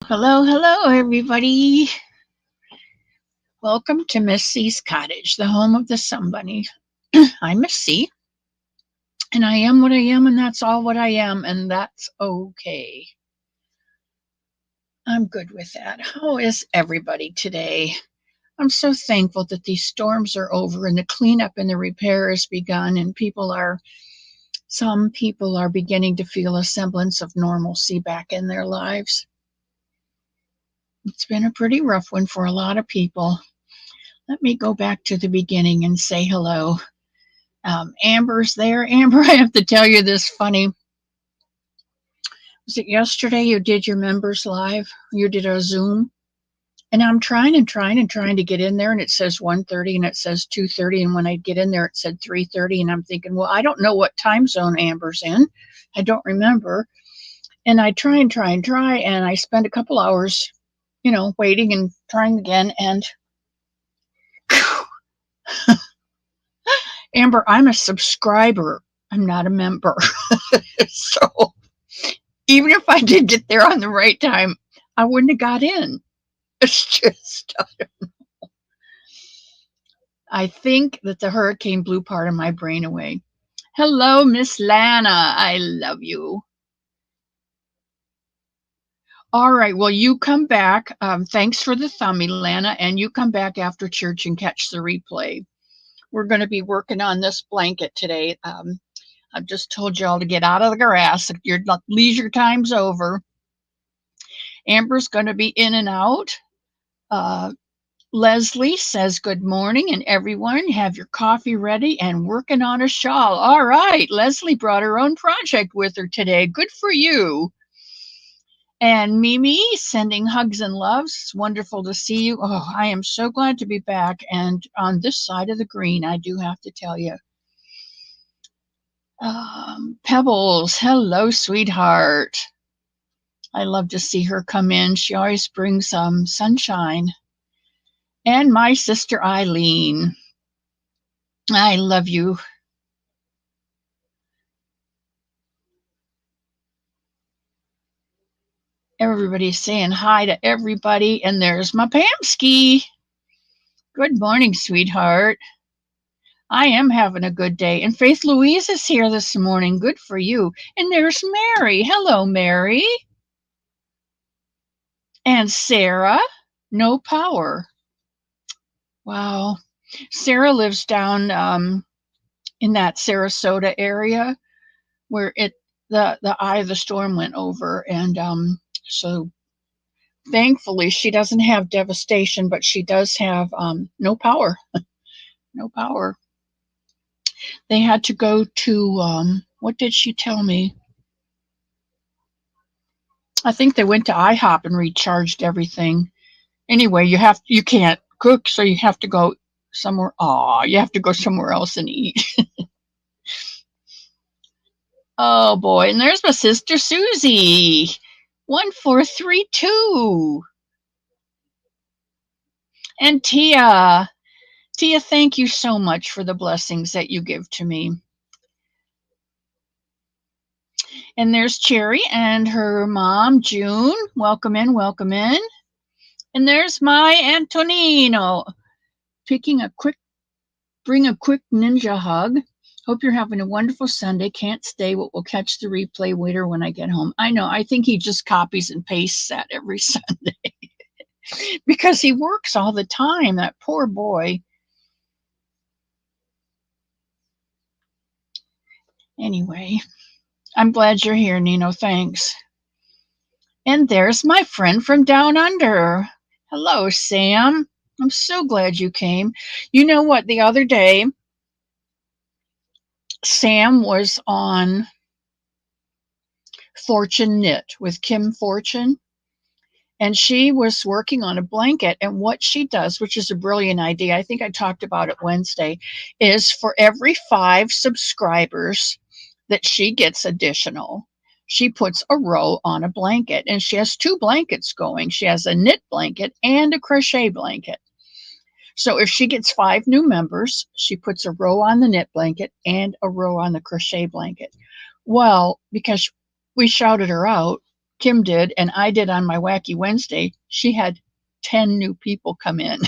Hello, hello, everybody. Welcome to Miss C's Cottage, the home of the Sombunny. I'm Miss C, and I am what I am, and that's all what I am, and that's okay. I'm good with that. How is everybody today? I'm so thankful that these storms are over and the cleanup and the repair has begun, and some people are beginning to feel a semblance of normalcy back in their lives. It's been a pretty rough one for a lot of people. Let me go back to the beginning and say hello. Amber's there. Amber, I have to tell you this funny. Was it yesterday you did your members live? You did a Zoom? And I'm trying to get in there, and it says 1:30 and it says 2:30, and when I get in there it said 3:30, and I'm thinking, well, I don't know what time zone Amber's in. I don't remember. And I try, and I spend a couple hours, waiting and trying again, and Amber, I'm a subscriber. I'm not a member. So even if I did get there on the right time, I wouldn't have got in. It's just, I think that the hurricane blew part of my brain away. Hello, Miss Lana. I love you. All right. Well, you come back. Thanks for the thummy, Lana. And you come back after church and catch the replay. We're going to be working on this blanket today. I've just told y'all to get out of the grass. Your leisure time's over. Amber's going to be in and out. Leslie says good morning, and everyone have your coffee ready and working on a shawl. All right, Leslie brought her own project with her today. Good for you. And Mimi sending hugs and loves. It's wonderful to see you. Oh, I am so glad to be back. And on this side of the green, I do have to tell you. Pebbles, hello, sweetheart. I love to see her come in. She always brings sunshine. And my sister Eileen. I love you. Everybody's saying hi to everybody. And there's my Pamski. Good morning, sweetheart. I am having a good day. And Faith Louise is here this morning. Good for you. And there's Mary. Hello, Mary. And Sarah. No power. Wow. Sarah lives down in that Sarasota area where the eye of the storm went over, and so thankfully she doesn't have devastation, but she does have no power. No power. They had to go to what did she tell me? I think they went to IHOP and recharged everything. Anyway, you can't cook, so you have to go somewhere. You have to go somewhere else and eat. Oh boy, and there's my sister Susie. 1432. And Tia. Tia, thank you so much for the blessings that you give to me. And there's Cherry and her mom, June. Welcome in, welcome in. And there's my Antonino. Bring a quick ninja hug. Hope you're having a wonderful Sunday. Can't stay, but we'll catch the replay later when I get home. I know, I think he just copies and pastes that every Sunday because he works all the time, that poor boy. Anyway, I'm glad you're here, Nino. Thanks. And there's my friend from down under. Hello, Sam. I'm so glad you came. You know what? The other day, Sam was on Fortune Knit with Kim Fortune, and she was working on a blanket. And what she does, which is a brilliant idea, I think I talked about it Wednesday, is for every 5 subscribers that she gets additional, she puts a row on a blanket, and she has 2 blankets going. She has a knit blanket and a crochet blanket. So if she gets 5 new members, she puts a row on the knit blanket and a row on the crochet blanket. Well, because we shouted her out, Kim did, and I did on my Wacky Wednesday, she had 10 new people come in.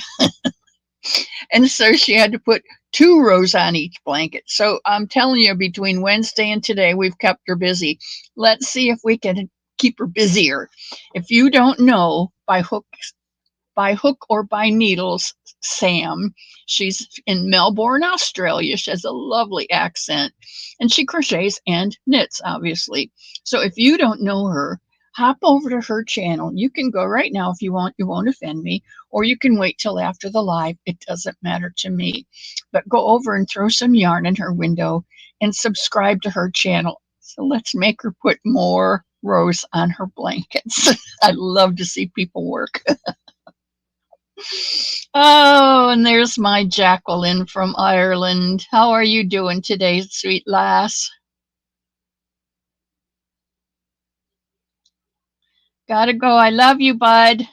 And so she had to put 2 rows on each blanket. So I'm telling you, between Wednesday and today, we've kept her busy. Let's see if we can keep her busier. If you don't know, by hook or by needles, Sam. She's in Melbourne, Australia. She has a lovely accent and she crochets and knits, obviously. So if you don't know her, hop over to her channel. You can go right now if you want. You won't offend me, or you can wait till after the live. It doesn't matter to me. But go over and throw some yarn in her window and subscribe to her channel. So let's make her put more rows on her blankets. I love to see people work. Oh, and there's my Jacqueline from Ireland. How are you doing today, sweet lass? Gotta go. I love you, bud.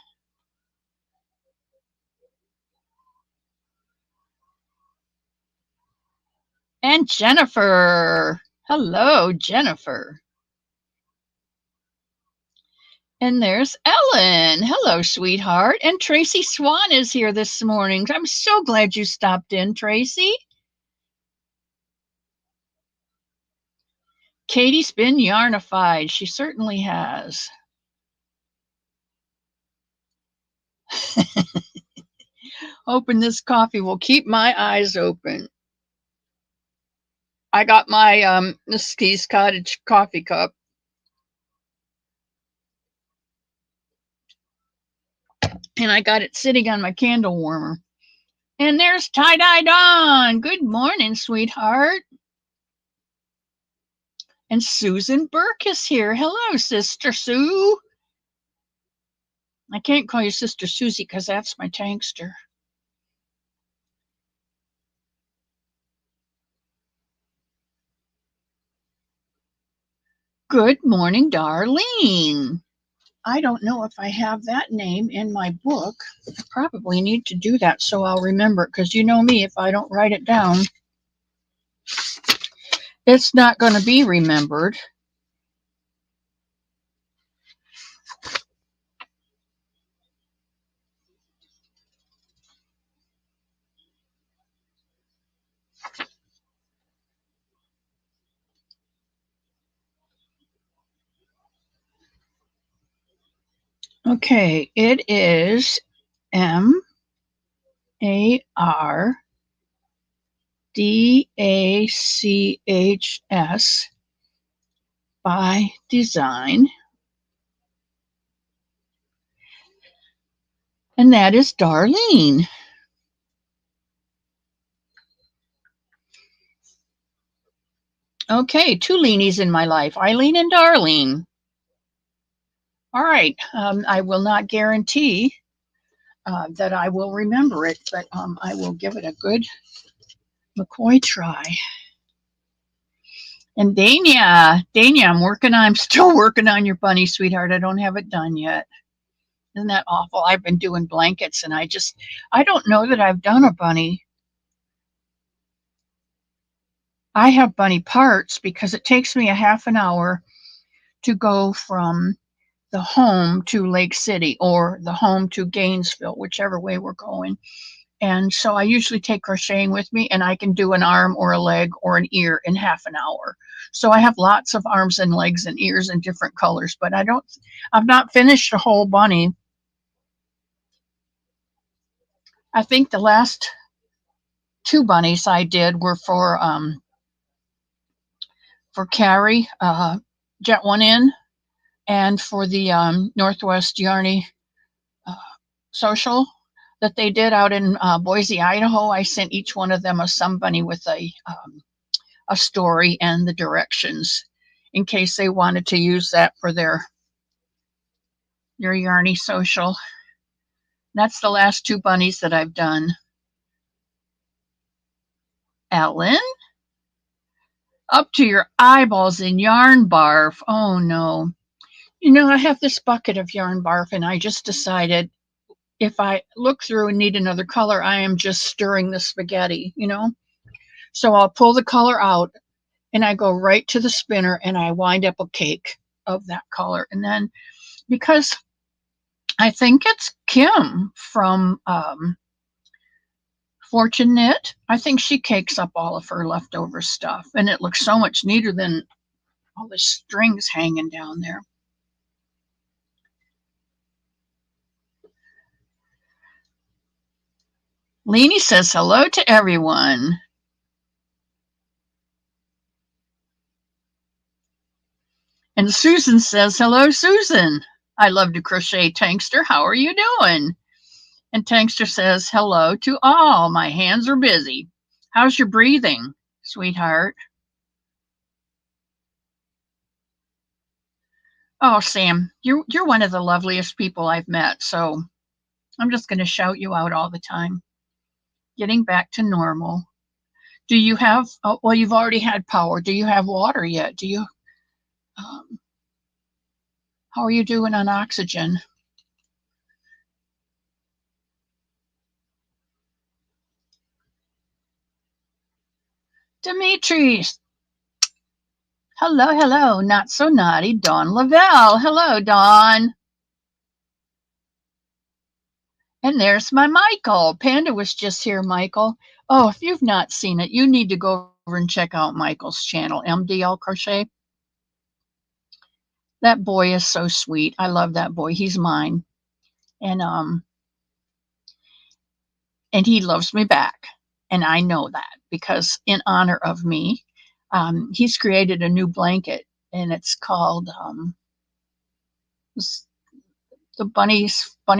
And Jennifer. Hello, Jennifer. And there's Ellen. Hello, sweetheart. And Tracy Swan is here this morning. I'm so glad you stopped in, Tracy. Katie's been yarnified. She certainly has. Open this coffee will keep my eyes open. I got my Miss Key's Cottage coffee cup. And I got it sitting on my candle warmer. And there's Tie-Dye Dawn. Good morning, sweetheart. And Susan Burke is here. Hello, Sister Sue. I can't call you Sister Susie because that's my tankster. Good morning, Darlene. I don't know if I have that name in my book. I probably need to do that so I'll remember it, because you know me, if I don't write it down, it's not going to be remembered. Okay, it is MARDACHS by Design. And that is Darlene. Okay, 2 Leanies in my life, Eileen and Darlene. All right, I will not guarantee that I will remember it, but I will give it a good McCoy try. And Dania, I'm still working on your bunny, sweetheart. I don't have it done yet. Isn't that awful? I've been doing blankets and I don't know that I've done a bunny. I have bunny parts because it takes me a half an hour to go from the home to Lake City or the home to Gainesville, whichever way we're going. And so I usually take crocheting with me, and I can do an arm or a leg or an ear in half an hour. So I have lots of arms and legs and ears in different colors, but I've not finished a whole bunny. I think the last 2 bunnies I did were for Carrie, Jet One In, and for the Northwest Yarny social that they did out in Boise, Idaho. I sent each one of them a Sombunny with a story and the directions in case they wanted to use that for their Yarny social. That's the last 2 bunnies that I've done. Ellen? Up to your eyeballs in yarn barf. Oh no. You know, I have this bucket of yarn barf and I just decided if I look through and need another color, I am just stirring the spaghetti, you know? So I'll pull the color out and I go right to the spinner and I wind up a cake of that color. And then because I think it's Kim from Fortune Knit, I think she cakes up all of her leftover stuff, and it looks so much neater than all the strings hanging down there. Leanie says hello to everyone. And Susan says, hello, Susan. I love to crochet, Tankster. How are you doing? And Tankster says, hello to all. My hands are busy. How's your breathing, sweetheart? Oh, Sam, you're one of the loveliest people I've met, so I'm just going to shout you out all the time. Getting back to normal. Do you have, well, you've already had power. Do you have water yet? Do you, how are you doing on oxygen? Dimitri, hello, hello, not so naughty, Dawn Lavelle. Hello, Dawn. And there's my Michael. Panda was just here, Michael. Oh, if you've not seen it, you need to go over and check out Michael's channel, MDL Crochet. That boy is so sweet. I love that boy. He's mine. And he loves me back. And I know that because in honor of me, he's created a new blanket, and it's called the bunny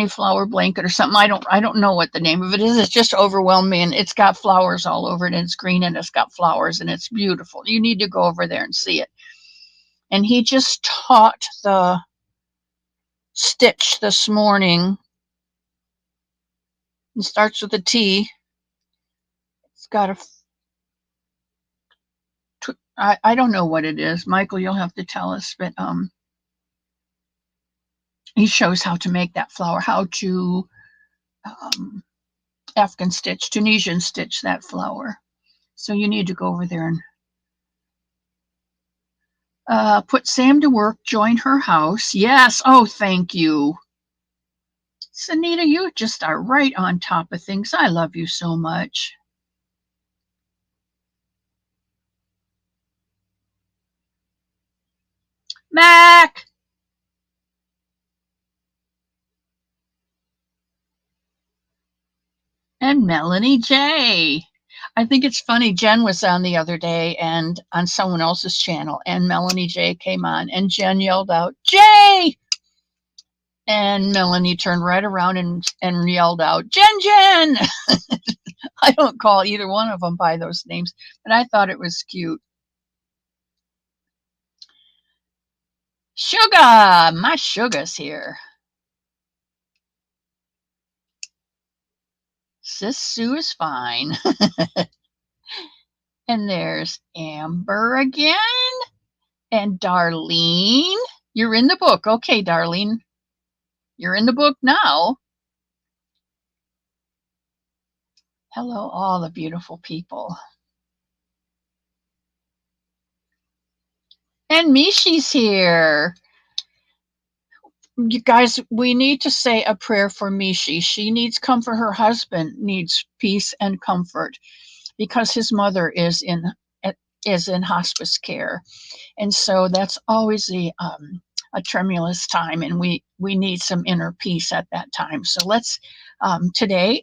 flower blanket or something. I don't know what the name of it is. It's just overwhelmed me, and it's got flowers all over it, and it's green, and it's got flowers, and it's beautiful. You need to go over there and see it. And he just taught the stitch this morning. It starts with a T. It's got I don't know what it is. Michael, you'll have to tell us, but he shows how to make that flower, how to Afghan stitch, Tunisian stitch that flower. So you need to go over there and put Sam to work, join her house. Yes. Oh, thank you. Sanita, you just are right on top of things. I love you so much. Mac! And Melanie J. I think it's funny. Jen was on the other day and on someone else's channel, and Melanie J came on, and Jen yelled out, Jay! And Melanie turned right around and yelled out, Jen, Jen! I don't call either one of them by those names, but I thought it was cute. Sugar! My sugar's here. Sis Sue is fine. And there's Amber again. And Darlene. You're in the book. Okay, Darlene. You're in the book now. Hello, all the beautiful people. And Mishi's here. You guys, we need to say a prayer for Mishi. She needs comfort. Her husband needs peace and comfort because his mother is in hospice care, and so that's always a tremulous time, and we need some inner peace at that time. So let's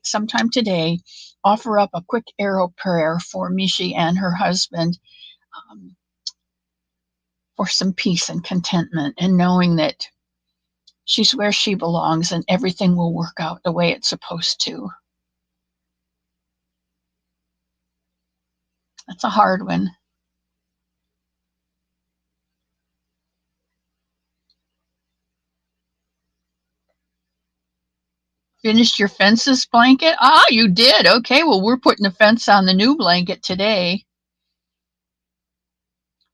sometime today, offer up a quick arrow prayer for Mishi and her husband, for some peace and contentment, and knowing that she's where she belongs and everything will work out the way it's supposed to. That's a hard one. Finished your fences blanket? Ah, you did. Okay, well, we're putting a fence on the new blanket today.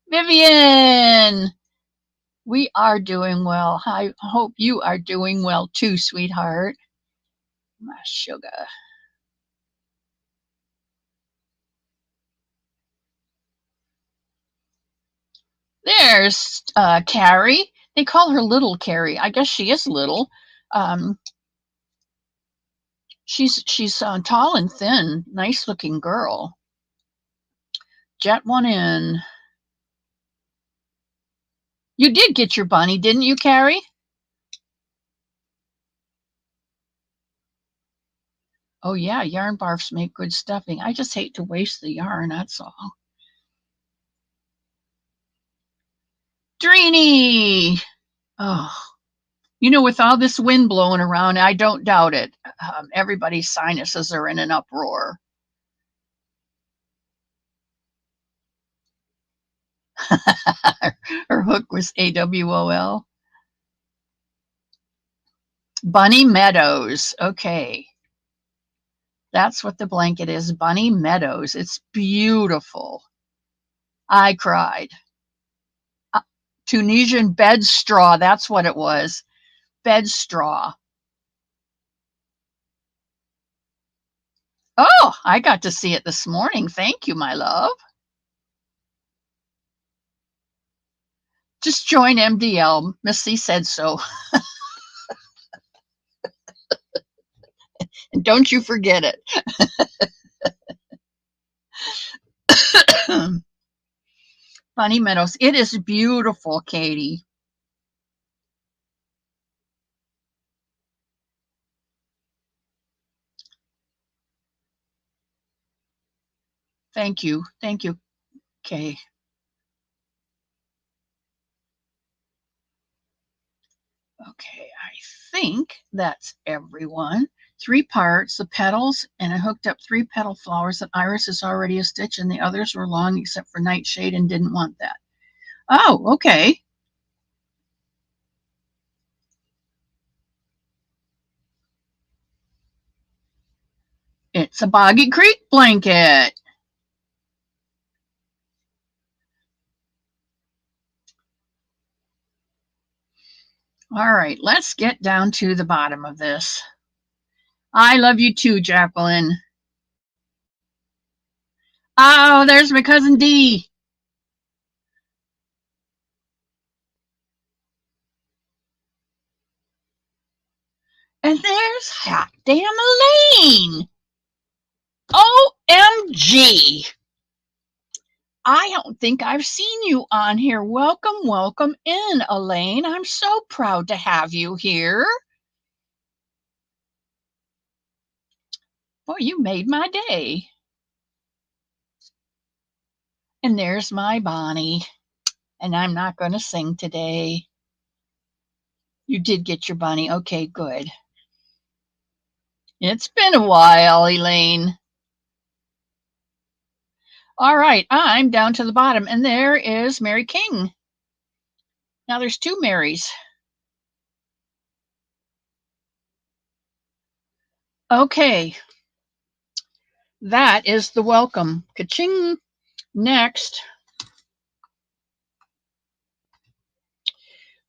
Vivian, we are doing well. I hope you are doing well too, sweetheart. My sugar. There's Carrie. They call her Little Carrie. I guess she is little. Um, she's tall and thin, nice looking girl. Jet one in. You did get your bunny, didn't you, Carrie? Oh yeah, yarn barfs make good stuffing. I just hate to waste the yarn, that's all. Dreeny! Oh, with all this wind blowing around, I don't doubt it. Everybody's sinuses are in an uproar. Her hook was AWOL. Bunny Meadows. Okay. That's what the blanket is. Bunny Meadows. It's beautiful. I cried. Tunisian bed straw. That's what it was. Bed straw. Oh, I got to see it this morning. Thank you, my love. Just join MDL. Missy said so. And don't you forget it. Bunny Meadows. It is beautiful, Katie. Thank you. Thank you, Kay. Okay, I think that's everyone. 3 parts, the petals, and I hooked up 3 petal flowers. And Iris is already a stitch, and the others were long except for Nightshade and didn't want that. Oh, okay. It's a Boggy Creek blanket. All right, let's get down to the bottom of this. I love you too, Jacqueline. Oh, there's my cousin Dee. And there's hot damn Elaine. OMG. I don't think I've seen you on here. Welcome, welcome in, Elaine. I'm so proud to have you here. Boy, you made my day. And there's my Bonnie. And I'm not going to sing today. You did get your bunny. Okay, good. It's been a while, Elaine. All right, I'm down to the bottom, and there is Mary King. Now there's 2 Marys. Okay, that is the welcome. Ka-ching. Next,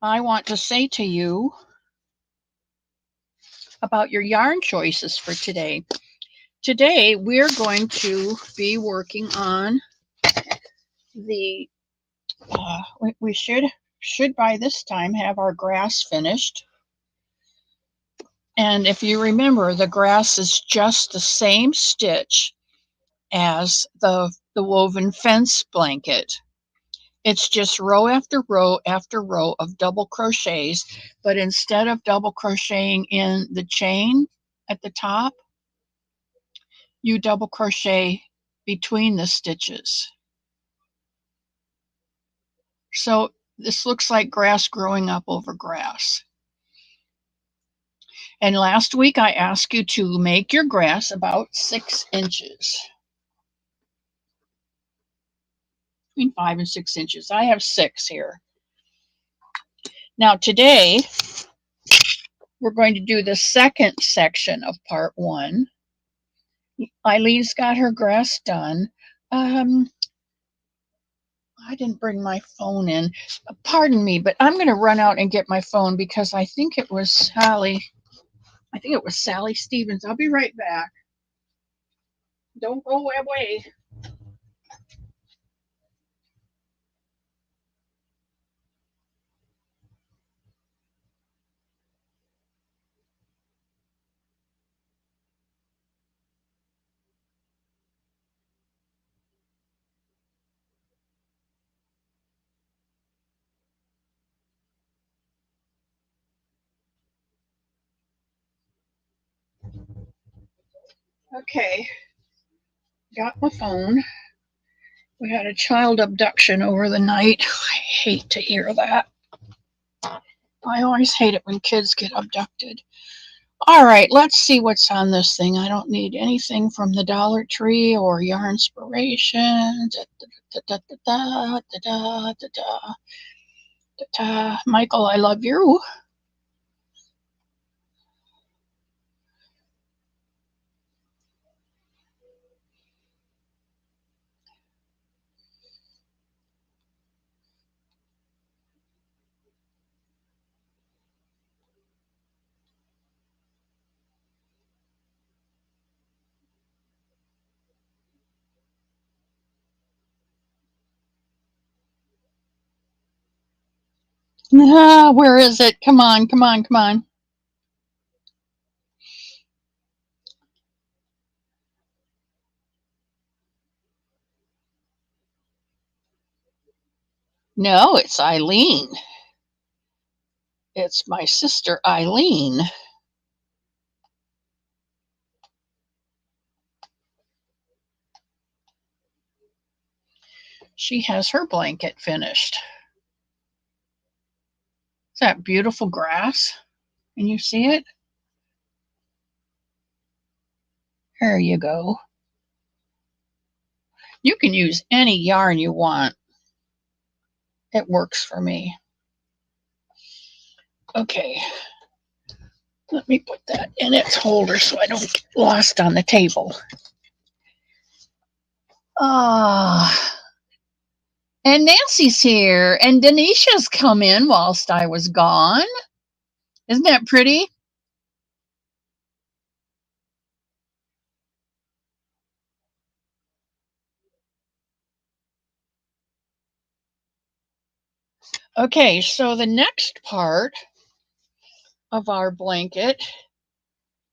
I want to say to you about your yarn choices for today. Today, we're going to be working on the, we should by this time have our grass finished. And if you remember, the grass is just the same stitch as the woven fence blanket. It's just row after row after row of double crochets, but instead of double crocheting in the chain at the top, you double crochet between the stitches. So this looks like grass growing up over grass. And last week I asked you to make your grass about 6 inches. Between 5 and 6 inches. I have 6 here. Now today, we're going to do the second section of part 1. Eileen's got her grass done. I didn't bring my phone in. Pardon me, but I'm going to run out and get my phone because I think it was Sally. I think it was Sally Stevens. I'll be right back. Don't go away. Okay, got my phone. We had a child abduction over the night. I hate to hear that. I always hate it when kids get abducted. All right, let's see what's on this thing. I don't need anything from the Dollar Tree or Yarnspiration. Michael, I love you. Where is it? Come on, come on, come on. No, it's Eileen. It's my sister Eileen. She has her blanket finished. Is that beautiful grass? Can you see it? There you go. You can use any yarn you want. It works for me. Okay, let me put that in its holder so I don't get lost on the table. Ah, and Nancy's here, and Denisha's come in whilst I was gone. Isn't that pretty? Okay, so the next part of our blanket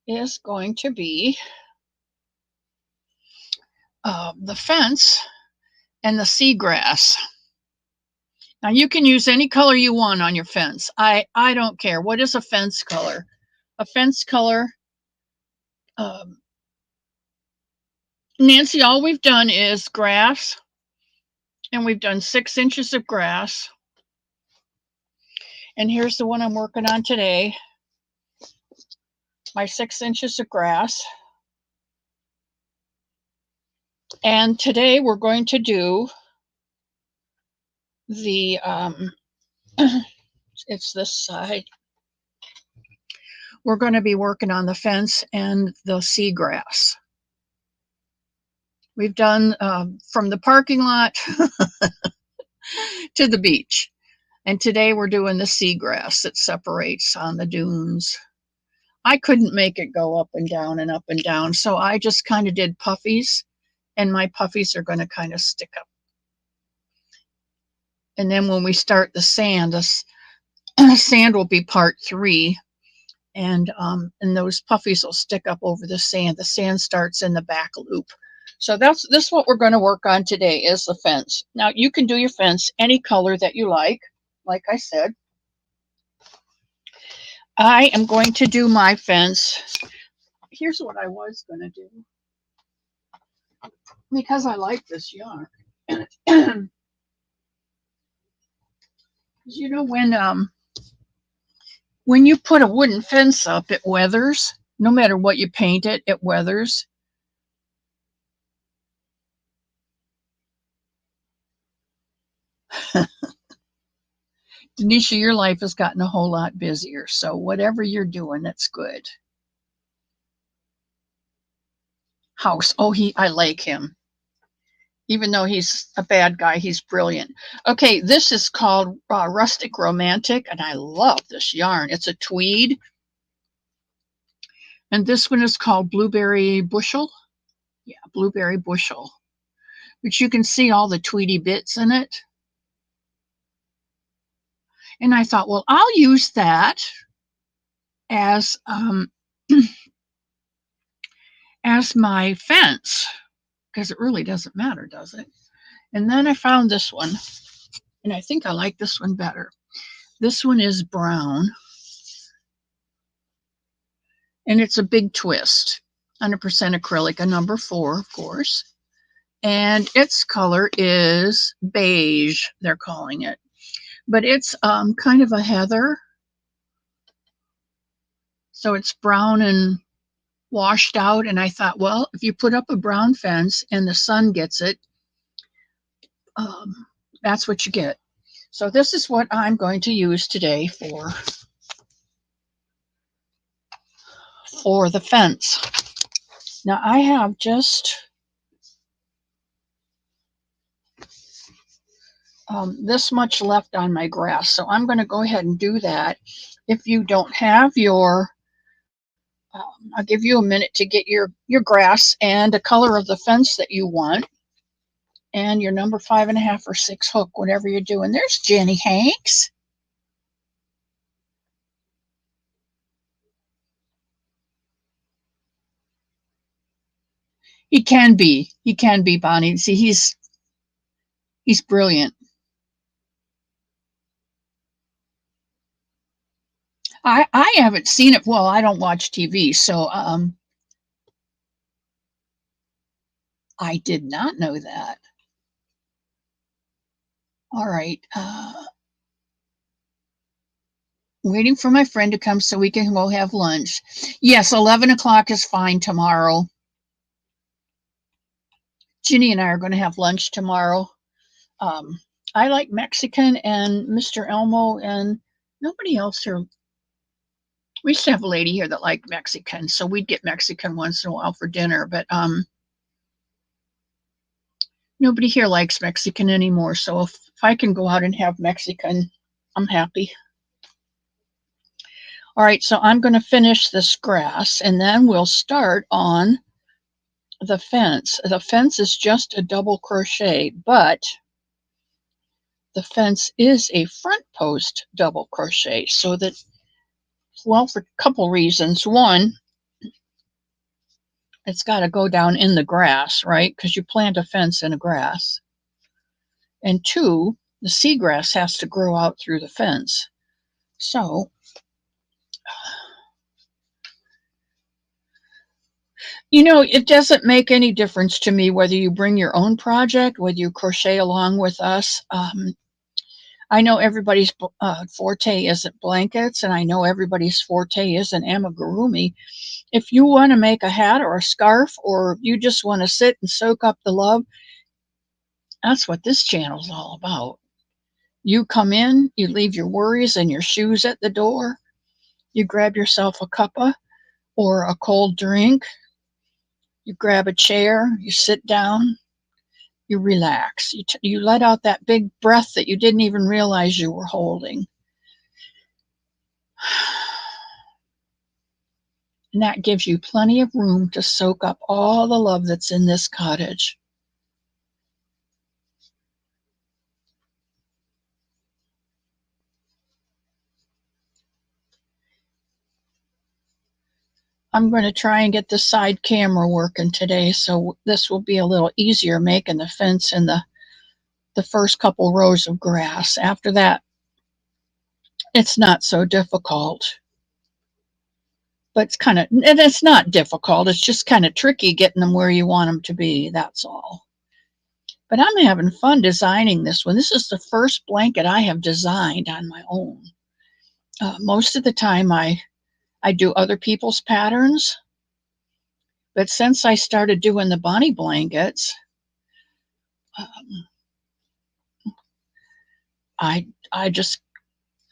is going to be the fence and the seagrass. Now you can use any color you want on your fence. I don't care. What is a fence color? A fence color, Nancy, all we've done is grass, and we've done 6 inches of grass. And here's the one I'm working on today, my 6 inches of grass. And today we're going to do the, it's this side. We're going to be working on the fence and the seagrass. We've done from the parking lot to the beach. And today we're doing the seagrass that separates on the dunes. I couldn't make it go up and down and up and down, so I just kind of did puffies, and my puffies are going to kind of stick up. And then when we start the sand will be part 3, and those puffies will stick up over the sand. The sand starts in the back loop. So this is what we're going to work on today is the fence. Now you can do your fence any color that you like I said. I am going to do my fence. Here's what I was going to do. Because I like this yarn. You know, when you put a wooden fence up, it weathers. No matter what you paint it, it weathers. Denisha, your life has gotten a whole lot busier, so whatever you're doing, that's good. House. Oh, I like him. Even though he's a bad guy, he's brilliant. Okay, this is called Rustic Romantic, and I love this yarn. It's a tweed. And this one is called Blueberry Bushel. Yeah, Blueberry Bushel. But you can see all the tweedy bits in it. And I thought, well, I'll use that as as my fence, because it really doesn't matter, does it? And then I found this one, and I think I like this one better. This one is brown, and it's a big twist. 100% acrylic, a number 4, of course. And its color is beige, they're calling it. But it's kind of a heather. So it's brown and washed out. And I thought, well, if you put up a brown fence and the sun gets it, that's what you get. So this is what I'm going to use today for the fence. Now I have just this much left on my grass, so I'm going to go ahead and do that. If you don't have your, I'll give you a minute to get your grass and the color of the fence that you want, and your number 5.5 or 6 hook, whatever you're doing. There's Jenny Hanks. He can be, Bonnie. See, he's brilliant. I haven't seen it. Well, I don't watch TV, so I did not know that. All right. Waiting for my friend to come so we can go have lunch. Yes, 11 o'clock is fine tomorrow. Ginny and I are going to have lunch tomorrow. I like Mexican, and Mr. Elmo and nobody else here. We used to have a lady here that liked Mexican, so we'd get Mexican once in a while for dinner, but nobody here likes Mexican anymore, so if I can go out and have Mexican, I'm happy. All right, so I'm going to finish this grass, and then we'll start on the fence. The fence is just a double crochet, but the fence is a front post double crochet, so that, well, for a couple reasons. One, it's got to go down in the grass, right? Because you plant a fence in a grass. And two, the seagrass has to grow out through the fence. So, you know, it doesn't make any difference to me whether you bring your own project, whether you crochet along with us. I know everybody's forte isn't blankets, and I know everybody's forte isn't amigurumi. If you want to make a hat or a scarf, or you just want to sit and soak up the love, that's what this channel is all about. You come in, you leave your worries and your shoes at the door, you grab yourself a cuppa or a cold drink, you grab a chair, you sit down, you relax. You let out that big breath that you didn't even realize you were holding. And that gives you plenty of room to soak up all the love that's in this cottage. I'm going to try and get the side camera working today, so this will be a little easier making the fence and the first couple rows of grass. After that, it's not so difficult. But it's not difficult. It's just kind of tricky getting them where you want them to be. That's all. But I'm having fun designing this one. This is the first blanket I have designed on my own. Most of the time I do other people's patterns. But since I started doing the Bonnie blankets, I just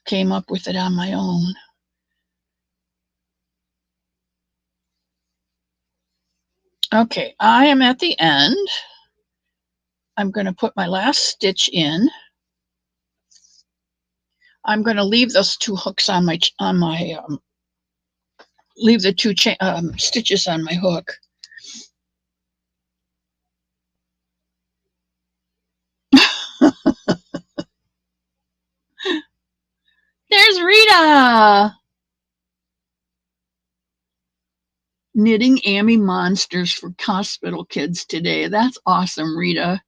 came up with it on my own. Okay, I am at the end. I'm going to put my last stitch in. I'm going to leave those 2 hooks on my leave the 2 stitches on my hook. There's Rita! Knitting Amy monsters for hospital kids today. That's awesome, Rita.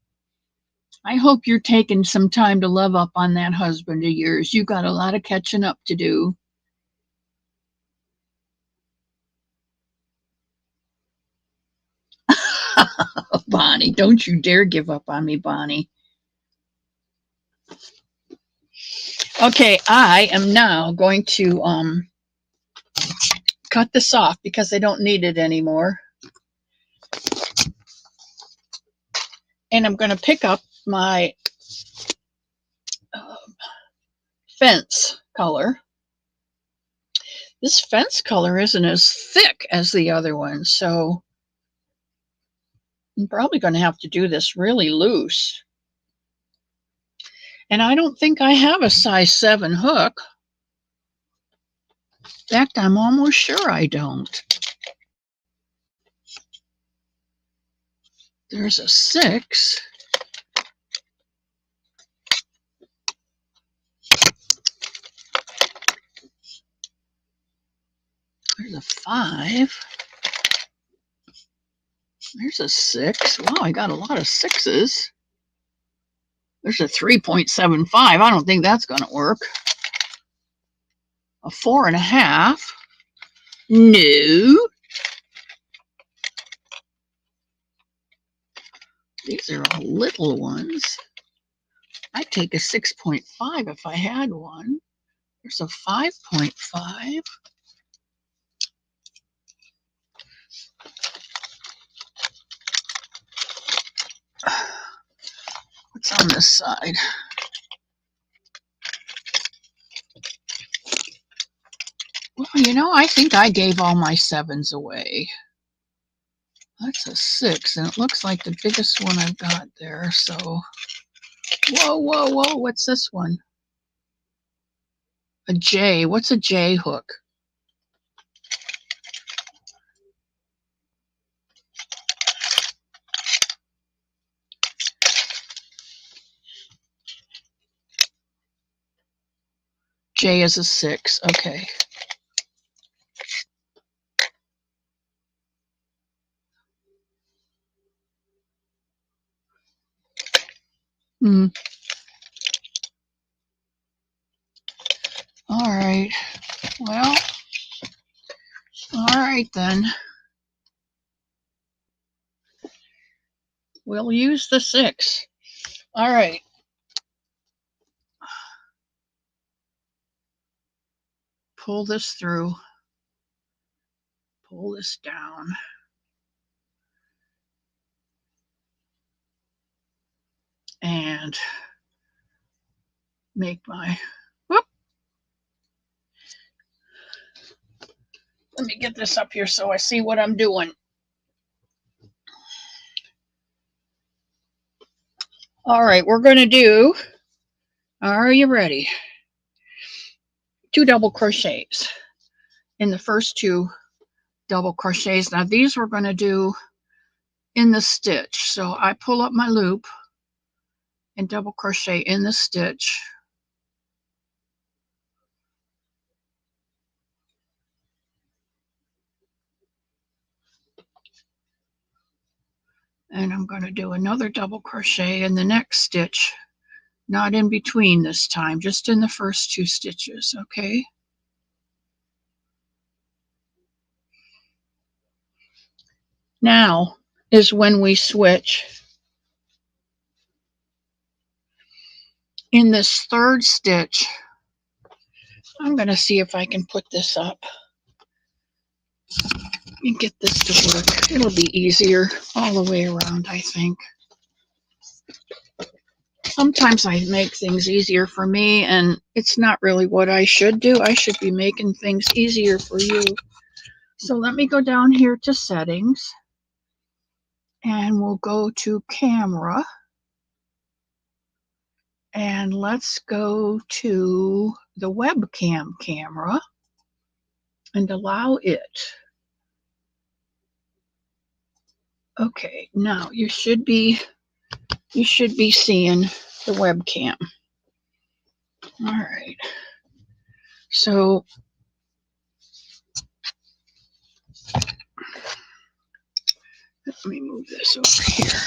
I hope you're taking some time to love up on that husband of yours. You got a lot of catching up to do. Bonnie, don't you dare give up on me, Bonnie. Okay, I am now going to cut this off because I don't need it anymore. And I'm going to pick up my fence color. This fence color isn't as thick as the other one, so I'm probably going to have to do this really loose. And I don't think I have a size 7 hook. In fact, I'm almost sure I don't. There's a 6. There's a 5. There's a 6. Wow, I got a lot of 6s. There's a 3.75. I don't think that's going to work. A 4.5. No. These are all little ones. I'd take a 6.5 if I had one. There's a 5.5. What's on this side? Well, you know, I think I gave all my 7s away. That's a 6, and it looks like the biggest one I've got there, so... Whoa, whoa, whoa, what's this one? A J. What's a J hook? J is a 6, okay. All right. Well, all right then. We'll use the 6. All right. Pull this through. Pull this down. And make my, whoop. Let me get this up here so I see what I'm doing. All right, we're going to do, are you ready? 2 double crochets in the first 2 double crochets. Now these we're going to do in the stitch. So I pull up my loop and double crochet in the stitch. And I'm going to do another double crochet in the next stitch, not in between this time, just in the first 2 stitches, okay? Now is when we switch. In this 3rd stitch, I'm going to see if I can put this up and get this to work. It'll be easier all the way around, I think. Sometimes I make things easier for me, and it's not really what I should do. I should be making things easier for you. So let me go down here to settings, and we'll go to camera. And let's go to the webcam camera and allow it. Okay, now you should be seeing the webcam. All right. So let me move this over here.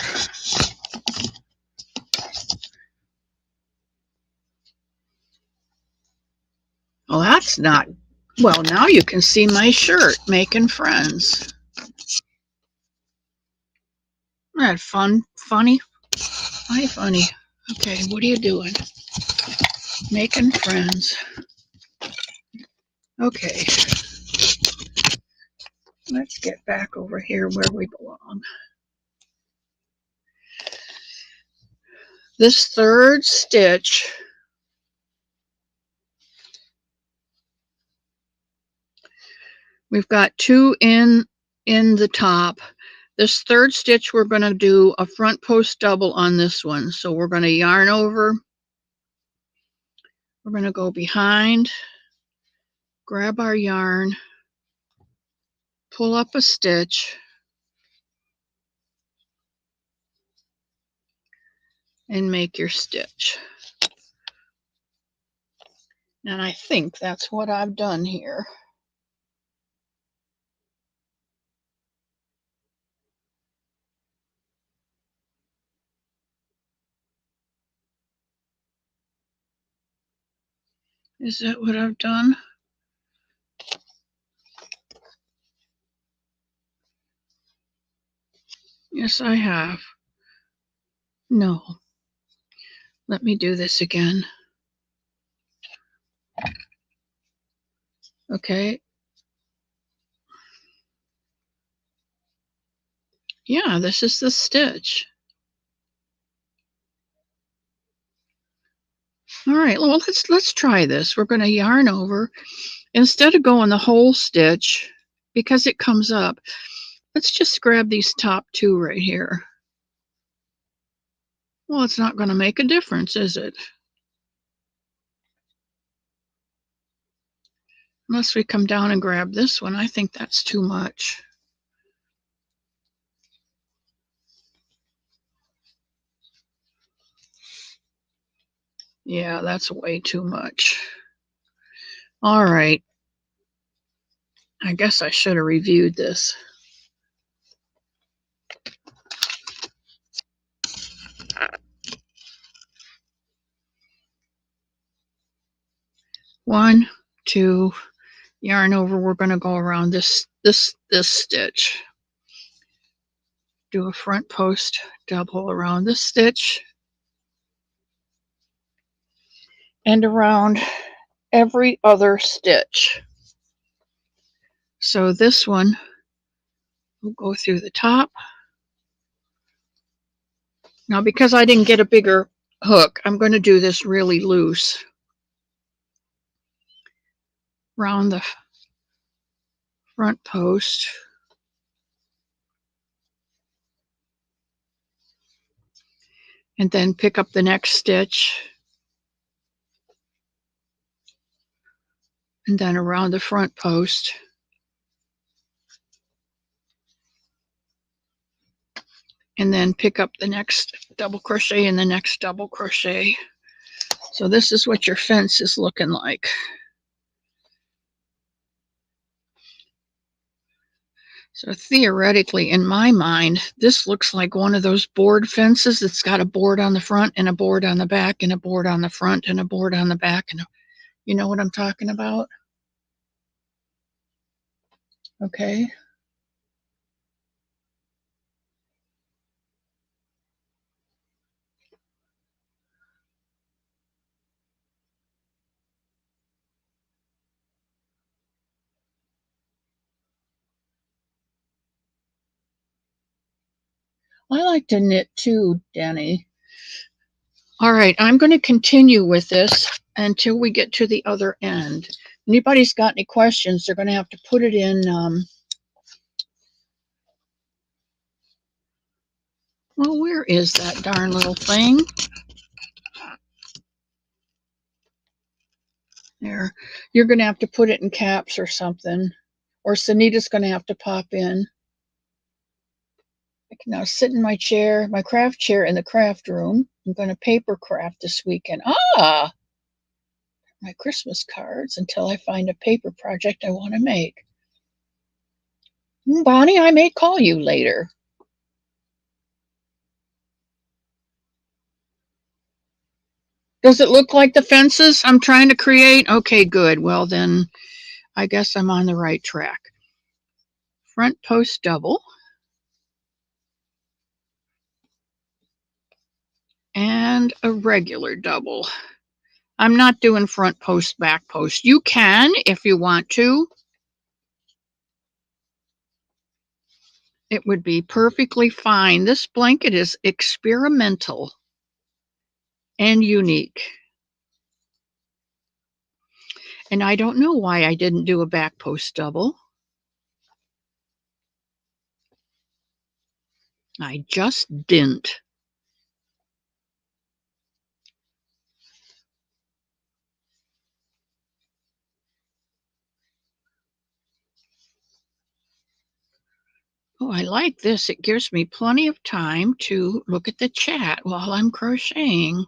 Well, that's not, well, now you can see my shirt, Making Friends. That funny. Hi, funny. Okay, what are you doing? Making friends. Okay, let's get back over here where we belong. This third stitch, we've got 2 in the top. This third stitch, we're going to do a front post double on this one. So we're going to yarn over. We're going to go behind, grab our yarn, pull up a stitch, and make your stitch. And I think that's what I've done here. Is that what I've done? Yes, I have. No. Let me do this again. Okay. Yeah, this is the stitch. All right, well, let's try this. We're going to yarn over. Instead of going the whole stitch, because it comes up, let's just grab these top 2 right here. Well, it's not going to make a difference, is it? Unless we come down and grab this one. I think that's too much. Yeah, that's way too much. All right. I guess I should have reviewed this. One, two, yarn over. We're going to go around this stitch. Do a front post double around this stitch and around every other stitch. So this one will go through the top. Now, because I didn't get a bigger hook, I'm going to do this really loose. Round the front post. And then pick up the next stitch. And then around the front post. And then pick up the next double crochet and the next double crochet. So this is what your fence is looking like. So theoretically, in my mind, this looks like one of those board fences that's got a board on the front and a board on the back and a board on the front and a board on the back. And you know what I'm talking about? Okay. I like to knit too, Danny. All right, I'm going to continue with this until we get to the other end. Anybody's got any questions, they're going to have to put it in. Well, where is that darn little thing? There. You're going to have to put it in caps or something. Or Sunita's going to have to pop in. I can now sit in my chair, my craft chair in the craft room. I'm going to paper craft this weekend. Ah! My Christmas cards until I find a paper project I want to make. Bonnie, I may call you later. Does it look like the fences I'm trying to create? Okay, good. Well, then I guess I'm on the right track. Front post double. and a regular double. I'm not doing front post, back post. You can if you want to. It would be perfectly fine. This blanket is experimental and unique. And I don't know why I didn't do a back post double. I just didn't. Oh, I like this. It gives me plenty of time to look at the chat while I'm crocheting.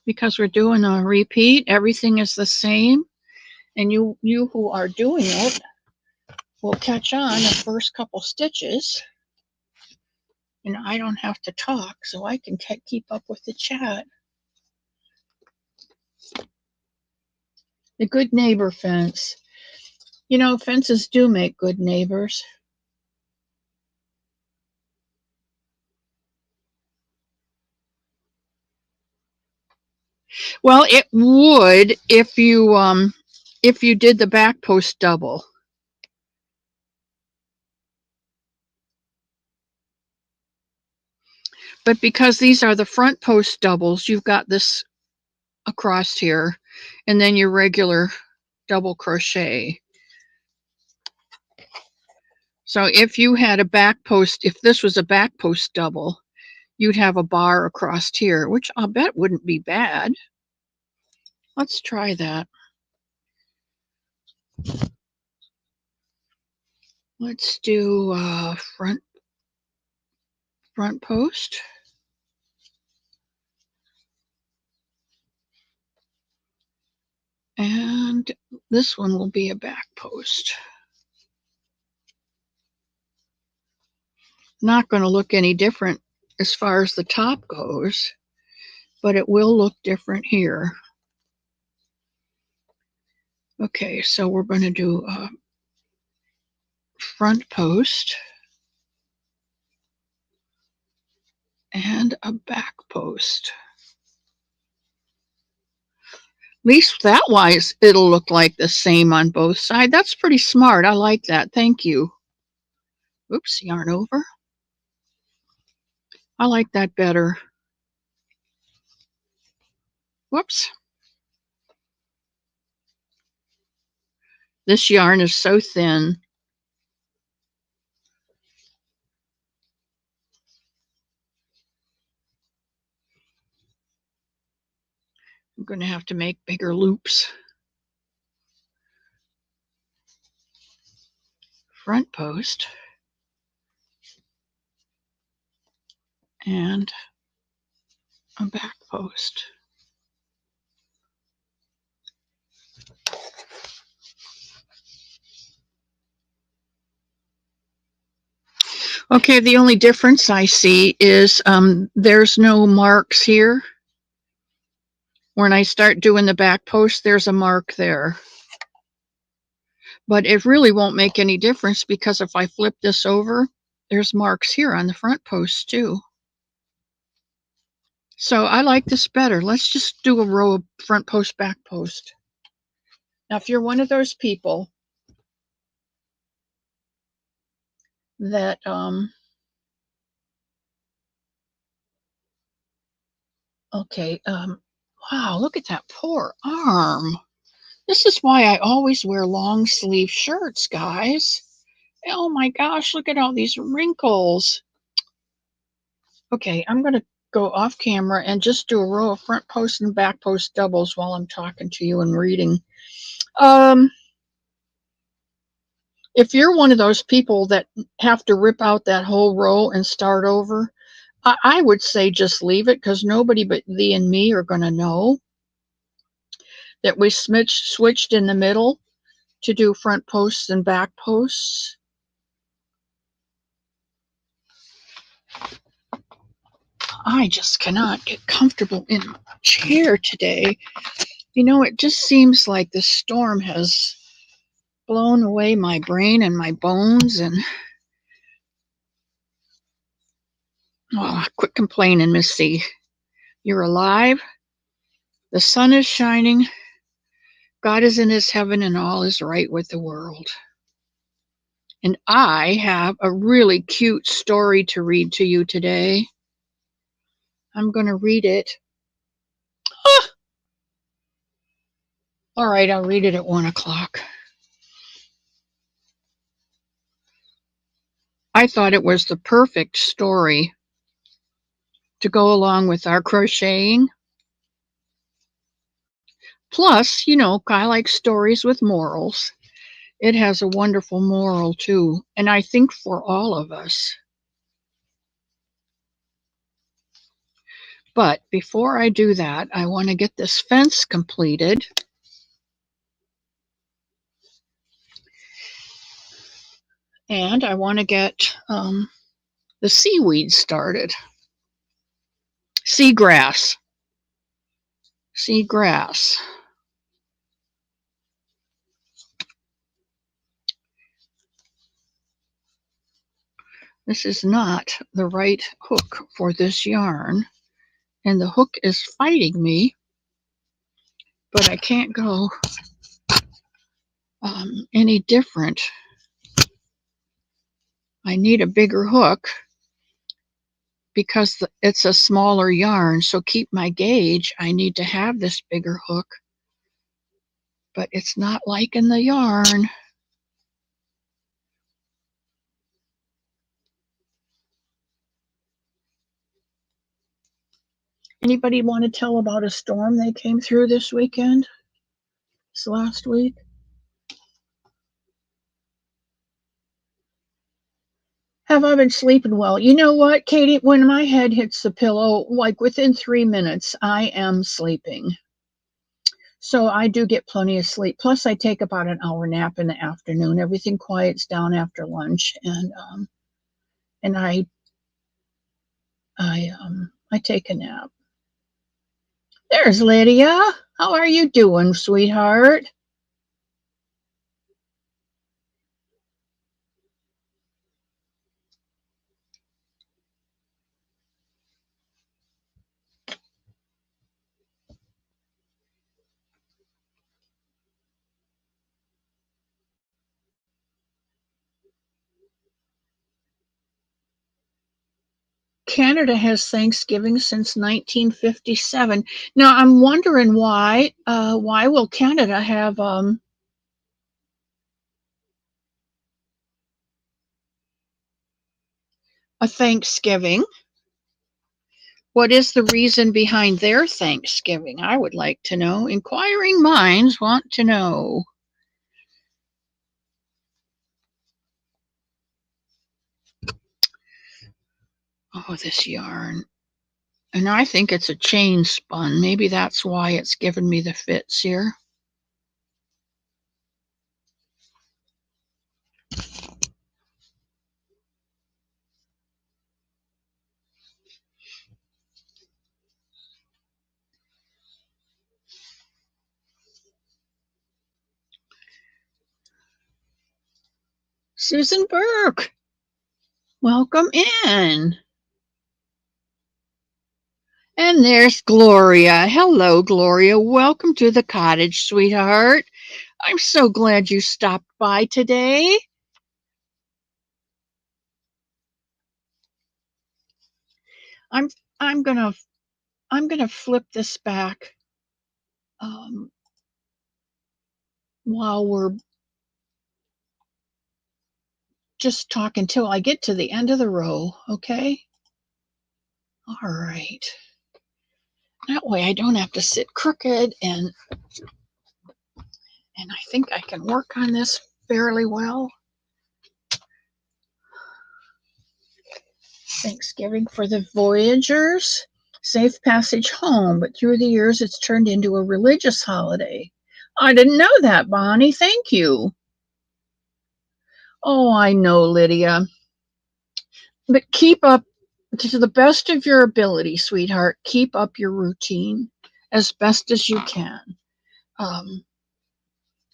Because we're doing a repeat, everything is the same. And you who are doing it will catch on the first couple stitches. And I don't have to talk, so I can keep up with the chat. The good neighbor fence. You know, fences do make good neighbors. Well, it would if you did the back post double. But because these are the front post doubles, you've got this across here, and then your regular double crochet. So if you had a back post, if this was a back post double, you'd have a bar across here, which I'll bet wouldn't be bad. Let's try that. Let's do front post. And this one will be a back post. Not going to look any different as far as the top goes, but it will look different here. Okay, so we're going to do a front post and a back post. At least that wise, it'll look like the same on both sides. That's pretty smart. I like that. Thank you. Oops, yarn over. I like that better. Whoops. This yarn is so thin. I'm going to have to make bigger loops. Front post and a back post. Okay, the only difference I see is there's no marks here. When I start doing the back post, there's a mark there. But it really won't make any difference because if I flip this over, there's marks here on the front post too. So I like this better. Let's just do a row of front post, back post. Now, if you're one of those people that okay, wow, look at that poor arm. This is why I always wear long sleeve shirts, guys. Oh my gosh, look at all these wrinkles. Okay, I'm going to go off camera and just do a row of front post and back post doubles while I'm talking to you and reading. If you're one of those people that have to rip out that whole row and start over, I would say just leave it because nobody but thee and me are going to know that we switched in the middle to do front posts and back posts. I just cannot get comfortable in my chair today. You know, it just seems like the storm has blown away my brain and my bones, and Oh, quit complaining, Miss C. You're alive. The sun is shining. God is in his heaven and all is right with the world. And I have a really cute story to read to you today. I'm going to read it. Ah! All right, I'll read it at 1 o'clock. I thought it was the perfect story to go along with our crocheting. Plus, I like stories with morals. It has a wonderful moral too, and I think for all of us. But before I do that, I want to get this fence completed. And I want to get the seaweed started. Seagrass. Seagrass. This is not the right hook for this yarn. And the hook is fighting me. But I can't go any different. I need a bigger hook because it's a smaller yarn. So keep my gauge, I need to have this bigger hook. But it's not liking the yarn. Anybody want to tell about a storm they came through this weekend? This last week? Have I been sleeping well? You know what, Katie? When my head hits the pillow, like within 3 minutes, I am sleeping. So I do get plenty of sleep. Plus, I take about an hour nap in the afternoon. Everything quiets down after lunch, and I take a nap. There's Lydia. How are you doing, sweetheart? Canada has Thanksgiving since 1957. Now I'm wondering why. Why will Canada have a Thanksgiving? What is the reason behind their Thanksgiving? I would like to know. Inquiring minds want to know. Oh, this yarn. And I think it's a chain spun. Maybe that's why it's given me the fits here. Susan Burke, welcome in. And there's Gloria. Hello, Gloria. Welcome to the cottage, sweetheart. I'm so glad you stopped by today. I'm I'm gonna flip this back while we're just talking till I get to the end of the row, okay? All right. That way I don't have to sit crooked, and I think I can work on this fairly well. Thanksgiving for the Voyagers. Safe passage home, but through the years it's turned into a religious holiday. I didn't know that, Bonnie. Thank you. Oh, I know, Lydia. But keep up to the best of your ability, sweetheart. Keep up your routine as best as you can.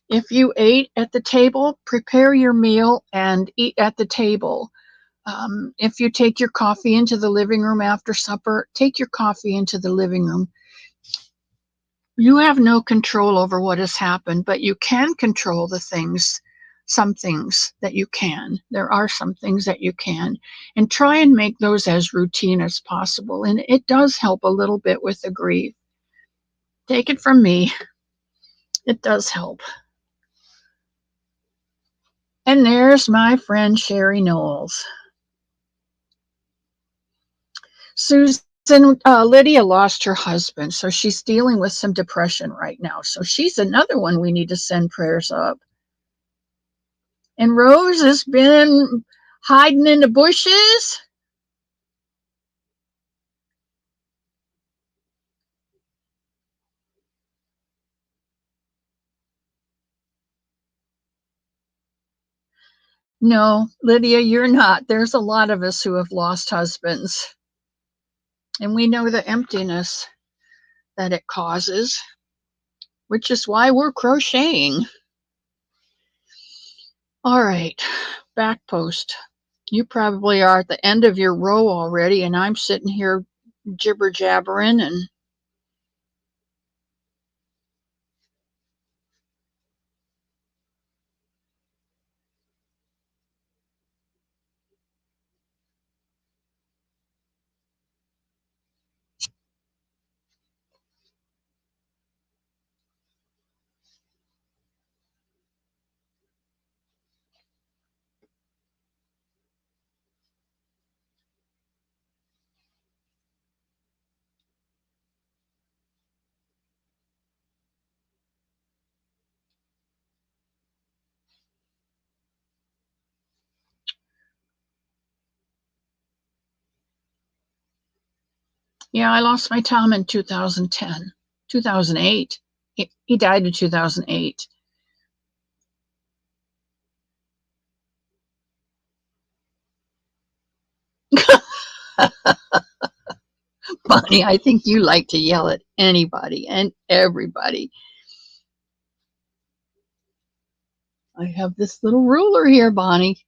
If you ate at the table, prepare your meal and eat at the table. If you take your coffee into the living room after supper, take your coffee into the living room. You have no control over what has happened, but you can control the things, some things that you can. There are some things that you can, and try and make those as routine as possible. And it does help a little bit with the grief. Take it from me, it does help. And there's my friend Sherry Knowles. Susan, Lydia lost her husband, so she's dealing with some depression right now. So she's another one we need to send prayers up. And Rose has been hiding in the bushes. No, Lydia, you're not. There's a lot of us who have lost husbands. And we know the emptiness that it causes, which is why we're crocheting. All right, back post. You probably are at the end of your row already, and I'm sitting here jibber jabbering and yeah, I lost my Tom in 2010, 2008. He died in 2008. Bonnie, I think you like to yell at anybody and everybody. I have this little ruler here, Bonnie.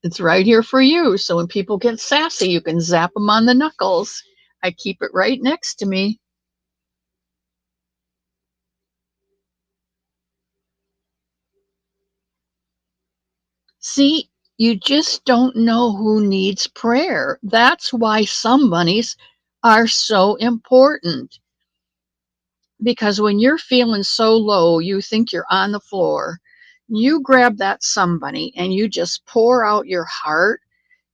It's right here for you. So when people get sassy, you can zap them on the knuckles. I keep it right next to me. See, you just don't know who needs prayer. That's why some bunnies are so important. Because when you're feeling so low, you think you're on the floor, you grab that somebody and you just pour out your heart,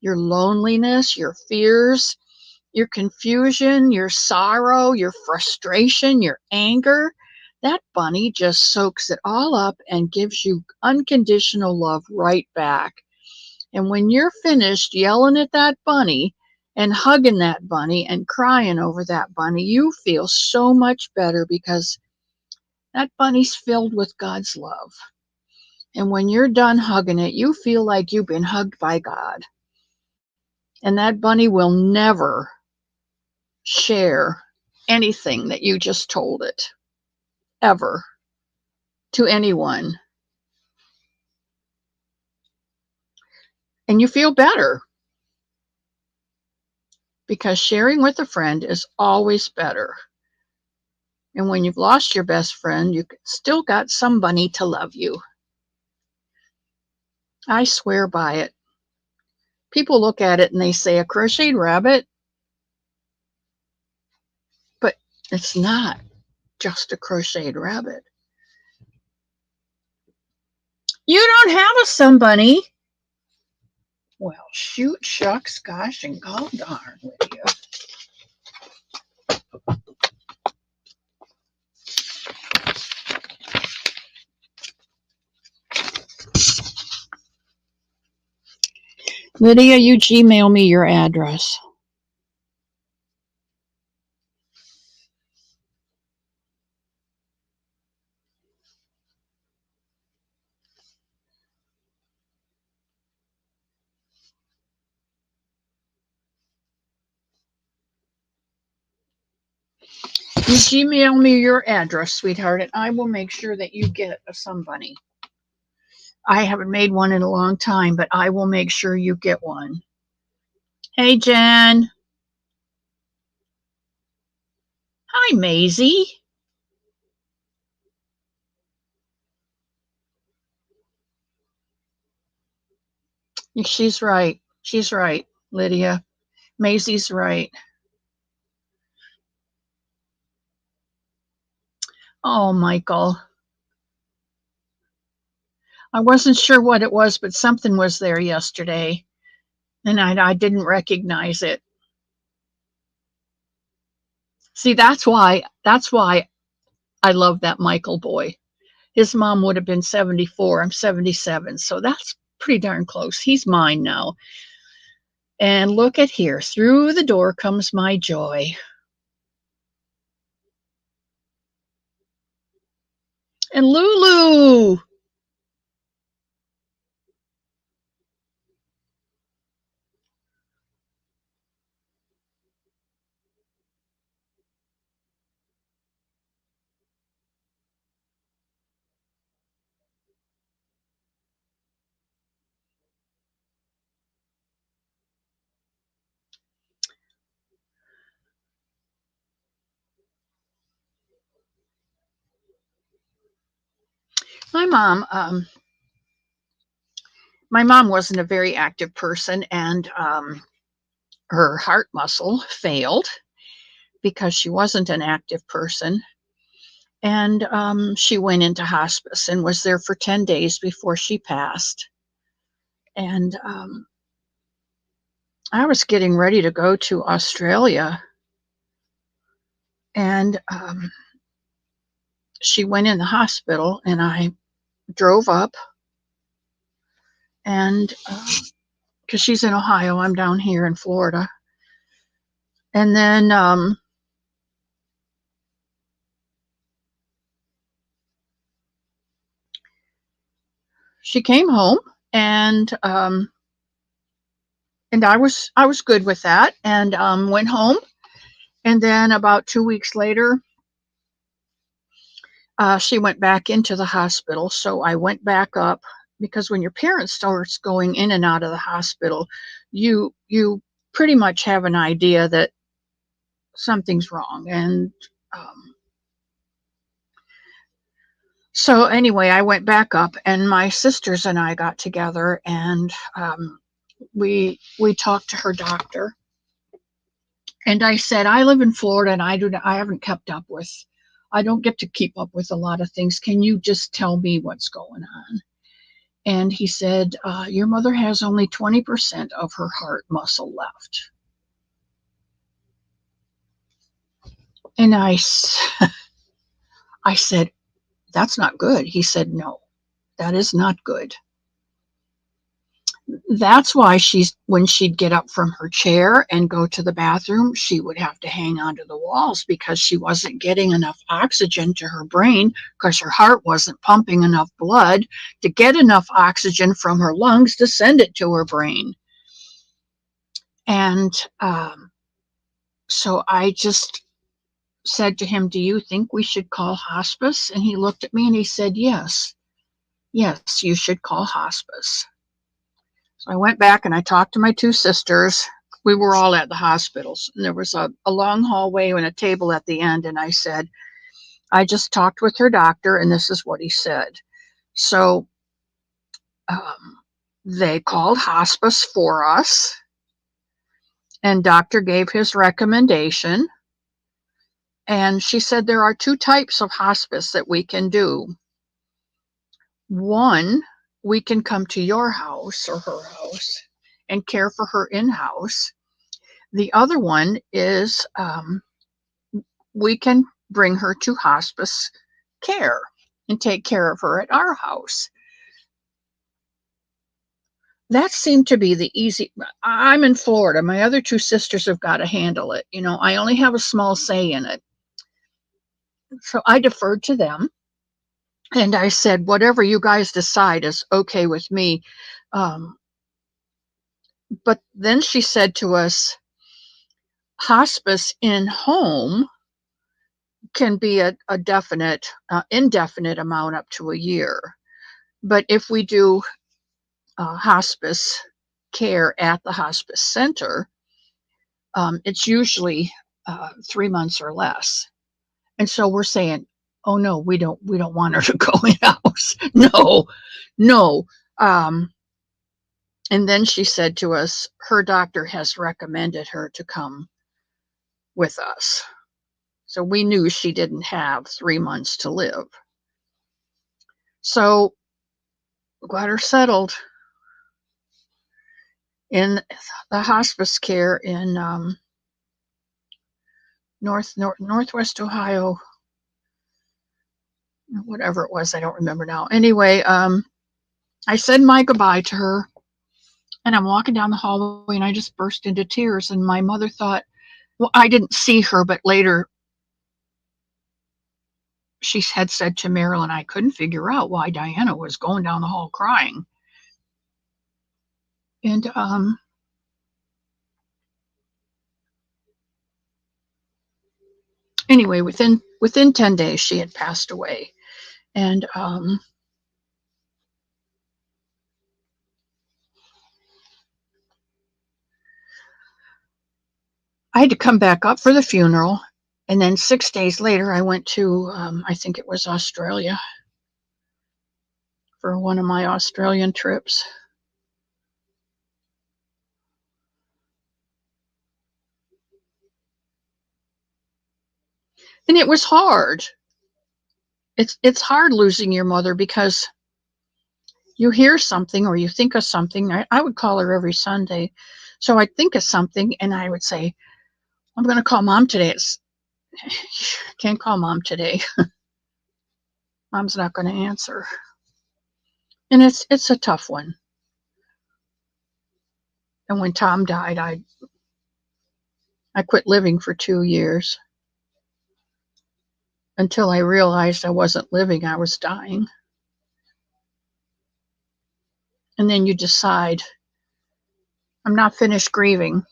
your loneliness, your fears, your confusion, your sorrow, your frustration, your anger. That bunny just soaks it all up and gives you unconditional love right back. And when you're finished yelling at that bunny and hugging that bunny and crying over that bunny, you feel so much better because that bunny's filled with God's love. And when you're done hugging it, you feel like you've been hugged by God. And that bunny will never share anything that you just told it, ever, to anyone. And you feel better because sharing with a friend is always better. And when you've lost your best friend, you still got somebody to love you. I swear by it. People look at it and they say, a crocheted rabbit? But it's not just a crocheted rabbit. You don't have a somebody. Well, shoot, shucks, gosh, and gall darn with you. Lydia, you Gmail me your address. You Gmail me your address, sweetheart, and I will make sure that you get a somebody. I haven't made one in a long time, but I will make sure you get one. Hey, Jen. Hi, Maisie. She's right. She's right, Lydia. Maisie's right. Oh, Michael. I wasn't sure what it was, but something was there yesterday, and I didn't recognize it. See, that's why I love that Michael boy. His mom would have been 74. I'm 77, so that's pretty darn close. He's mine now. And look at here. Through the door comes my joy. And Lulu. My mom, my mom wasn't a very active person, and her heart muscle failed because she wasn't an active person. And she went into hospice and was there for 10 days before she passed. And I was getting ready to go to Australia, and she went in the hospital, and I drove up, and because she's in Ohio, I'm down here in Florida. And then she came home, and I was good with that, and went home. And then about 2 weeks later, she went back into the hospital. So I went back up, because when your parent starts going in and out of the hospital, you pretty much have an idea that something's wrong. And so anyway, I went back up, and my sisters and I got together, and we talked to her doctor. And I said, I live in Florida, and I haven't kept up with, I don't get to keep up with a lot of things. Can you just tell me what's going on? And he said, your mother has only 20% of her heart muscle left. And I said, that's not good. He said, no, that is not good. That's why when she'd get up from her chair and go to the bathroom, she would have to hang onto the walls, because she wasn't getting enough oxygen to her brain, because her heart wasn't pumping enough blood to get enough oxygen from her lungs to send it to her brain. And so I just said to him, do you think we should call hospice? And he looked at me and he said, yes, you should call hospice. So I went back and I talked to my two sisters. We were all at the hospitals, and there was a long hallway and a table at the end. And I said, I just talked with her doctor, and this is what he said. So they called hospice for us, and doctor gave his recommendation. And she said there are two types of hospice that we can do. One, we can come to your house or her house and care for her in-house. The other one is we can bring her to hospice care and take care of her at our house. That seemed to be the easy. I'm in Florida. My other two sisters have got to handle it. I only have a small say in it. So I deferred to them. And I said, whatever you guys decide is okay with me. But then she said to us, hospice in home can be a definite, indefinite amount up to a year. But if we do hospice care at the hospice center, it's usually 3 months or less. And so we're saying, oh no, we don't want her to go in house. No, no. Um, and then she said to us, her doctor has recommended her to come with us. So we knew she didn't have 3 months to live. So we got her settled in the hospice care in Northwest Ohio, whatever it was, I don't remember now. Anyway, I said my goodbye to her, and I'm walking down the hallway, and I just burst into tears. And my mother thought, well, I didn't see her, but later she had said to Marilyn, I couldn't figure out why Diana was going down the hall crying. And anyway, within 10 days, she had passed away. And I had to come back up for the funeral. And then 6 days later, I went to, I think it was Australia, for one of my Australian trips. And it was hard. It's hard losing your mother because you hear something or you think of something. I would call her every Sunday. So I'd think of something and I would say, I'm going to call mom today. Can't call mom today. Mom's not going to answer. And it's a tough one. And when Tom died, I quit living for 2 years until I realized I wasn't living, I was dying. And then you decide, I'm not finished grieving.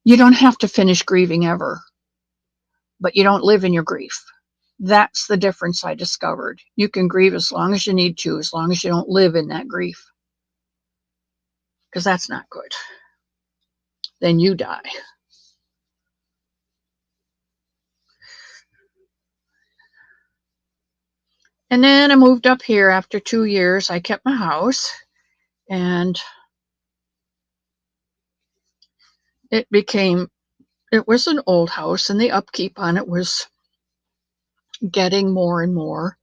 You don't have to finish grieving ever, but you don't live in your grief. That's the difference I discovered. You can grieve as long as you need to, as long as you don't live in that grief, because that's not good. Then you die. And then I moved up here after 2 years. I kept my house, and it was an old house, and the upkeep on it was getting more and more.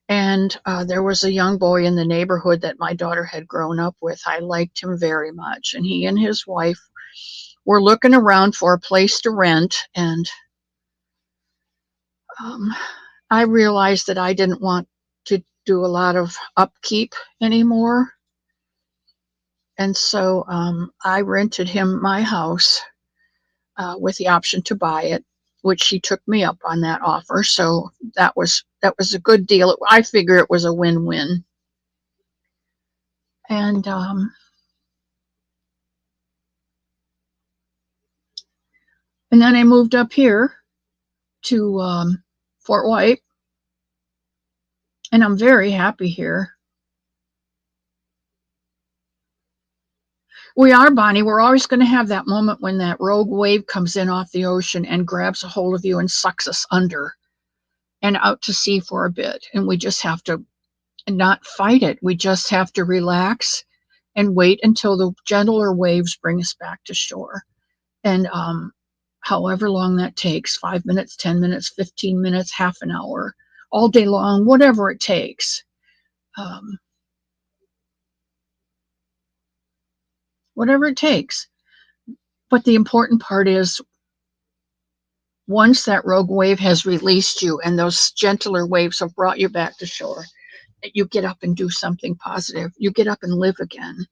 And there was a young boy in the neighborhood that my daughter had grown up with. I liked him very much. And he and his wife were looking around for a place to rent. And I realized that I didn't want to do a lot of upkeep anymore. And so I rented him my house with the option to buy it, which he took me up on that offer. So that was a good deal. I figure it was a win-win. And then I moved up here to Fort White, and I'm very happy here. We are, Bonnie. We're always going to have that moment when that rogue wave comes in off the ocean and grabs a hold of you and sucks us under and out to sea for a bit. And we just have to not fight it. We just have to relax and wait until the gentler waves bring us back to shore. And however long that takes, 5 minutes, 10 minutes, 15 minutes, half an hour, all day long, whatever it takes. Whatever it takes. But the important part is once that rogue wave has released you and those gentler waves have brought you back to shore, you get up and do something positive. You get up and live again.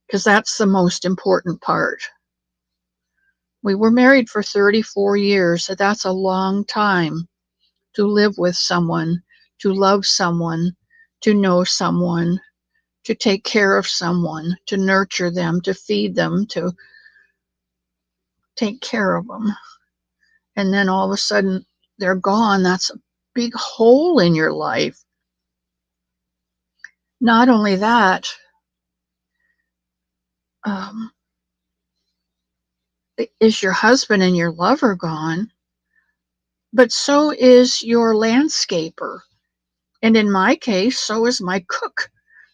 Because that's the most important part. We were married for 34 years. So that's a long time to live with someone, to love someone, to know someone, to take care of someone, to nurture them, to feed them, to take care of them. And then all of a sudden they're gone. That's a big hole in your life. Not only that, is your husband and your lover gone, but so is your landscaper. And in my case, so is my cook.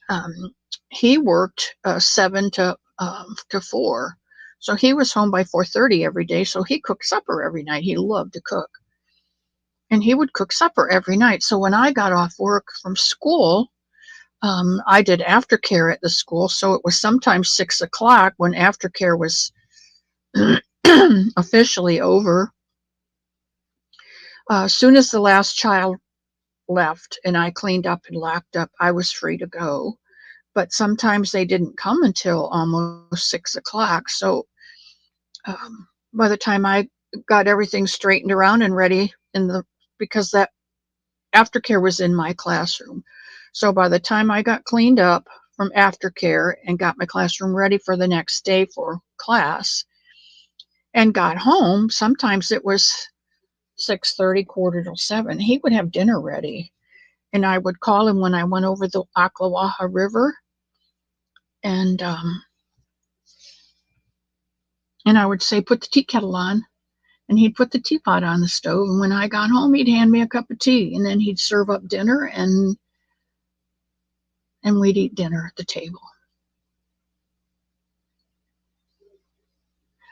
Um, he worked 7 to 4. So he was home by 4:30 every day. So he cooked supper every night. He loved to cook. And he would cook supper every night. So when I got off work from school, I did aftercare at the school. So it was sometimes 6 o'clock when aftercare was officially over. As soon as the last child left and I cleaned up and locked up, I was free to go. But sometimes they didn't come until almost 6 o'clock. So by the time I got everything straightened around and ready because that aftercare was in my classroom. So by the time I got cleaned up from aftercare and got my classroom ready for the next day for class and got home, sometimes it was 6:30, 6:45. He would have dinner ready. And I would call him when I went over the Ocklawaha River, and I would say, put the tea kettle on, and he'd put the teapot on the stove. And when I got home, he'd hand me a cup of tea, and then he'd serve up dinner, and we'd eat dinner at the table.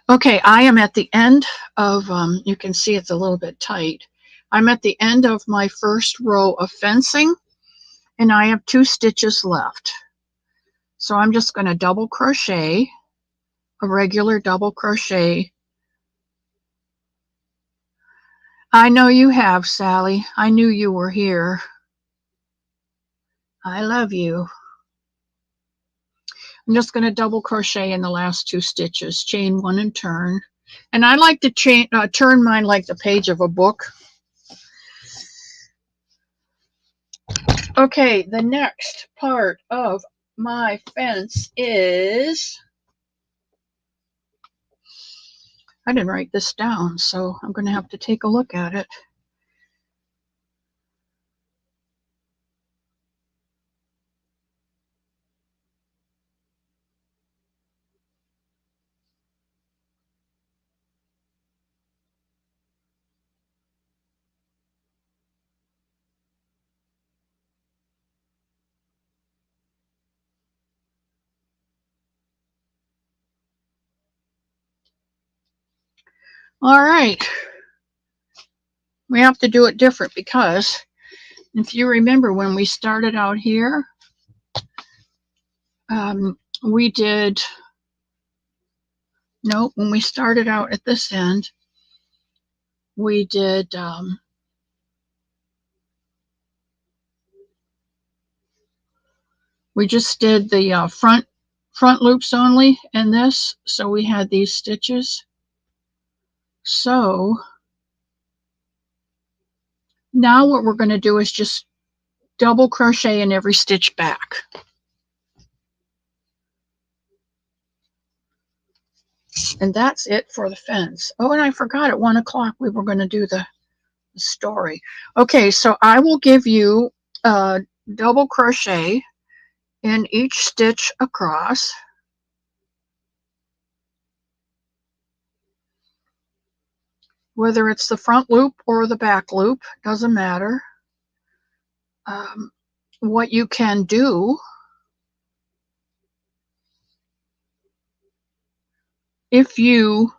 Okay, I am at the end of, you can see it's a little bit tight. I'm at the end of my first row of fencing, and I have 2 stitches left. So I'm just going to double crochet, a regular double crochet. I know you have, Sally. I knew you were here. I love you. I'm just going to double crochet in the last 2 stitches, chain 1 and turn. And I like to turn mine like the page of a book. Okay, the next part of my fence is, I didn't write this down, so I'm going to have to take a look at it. All right. We have to do it different because if you remember when we started out here, we did, no, when we started out at this end, we did, we just did the front loops only in this, so we had these stitches. So now what we're going to do is just double crochet in every stitch back. And that's it for the fence. Oh, and I forgot at 1 o'clock we were going to do the story. Okay, so I will give you a double crochet in each stitch across. Whether it's the front loop or the back loop, doesn't matter. What you can do, if you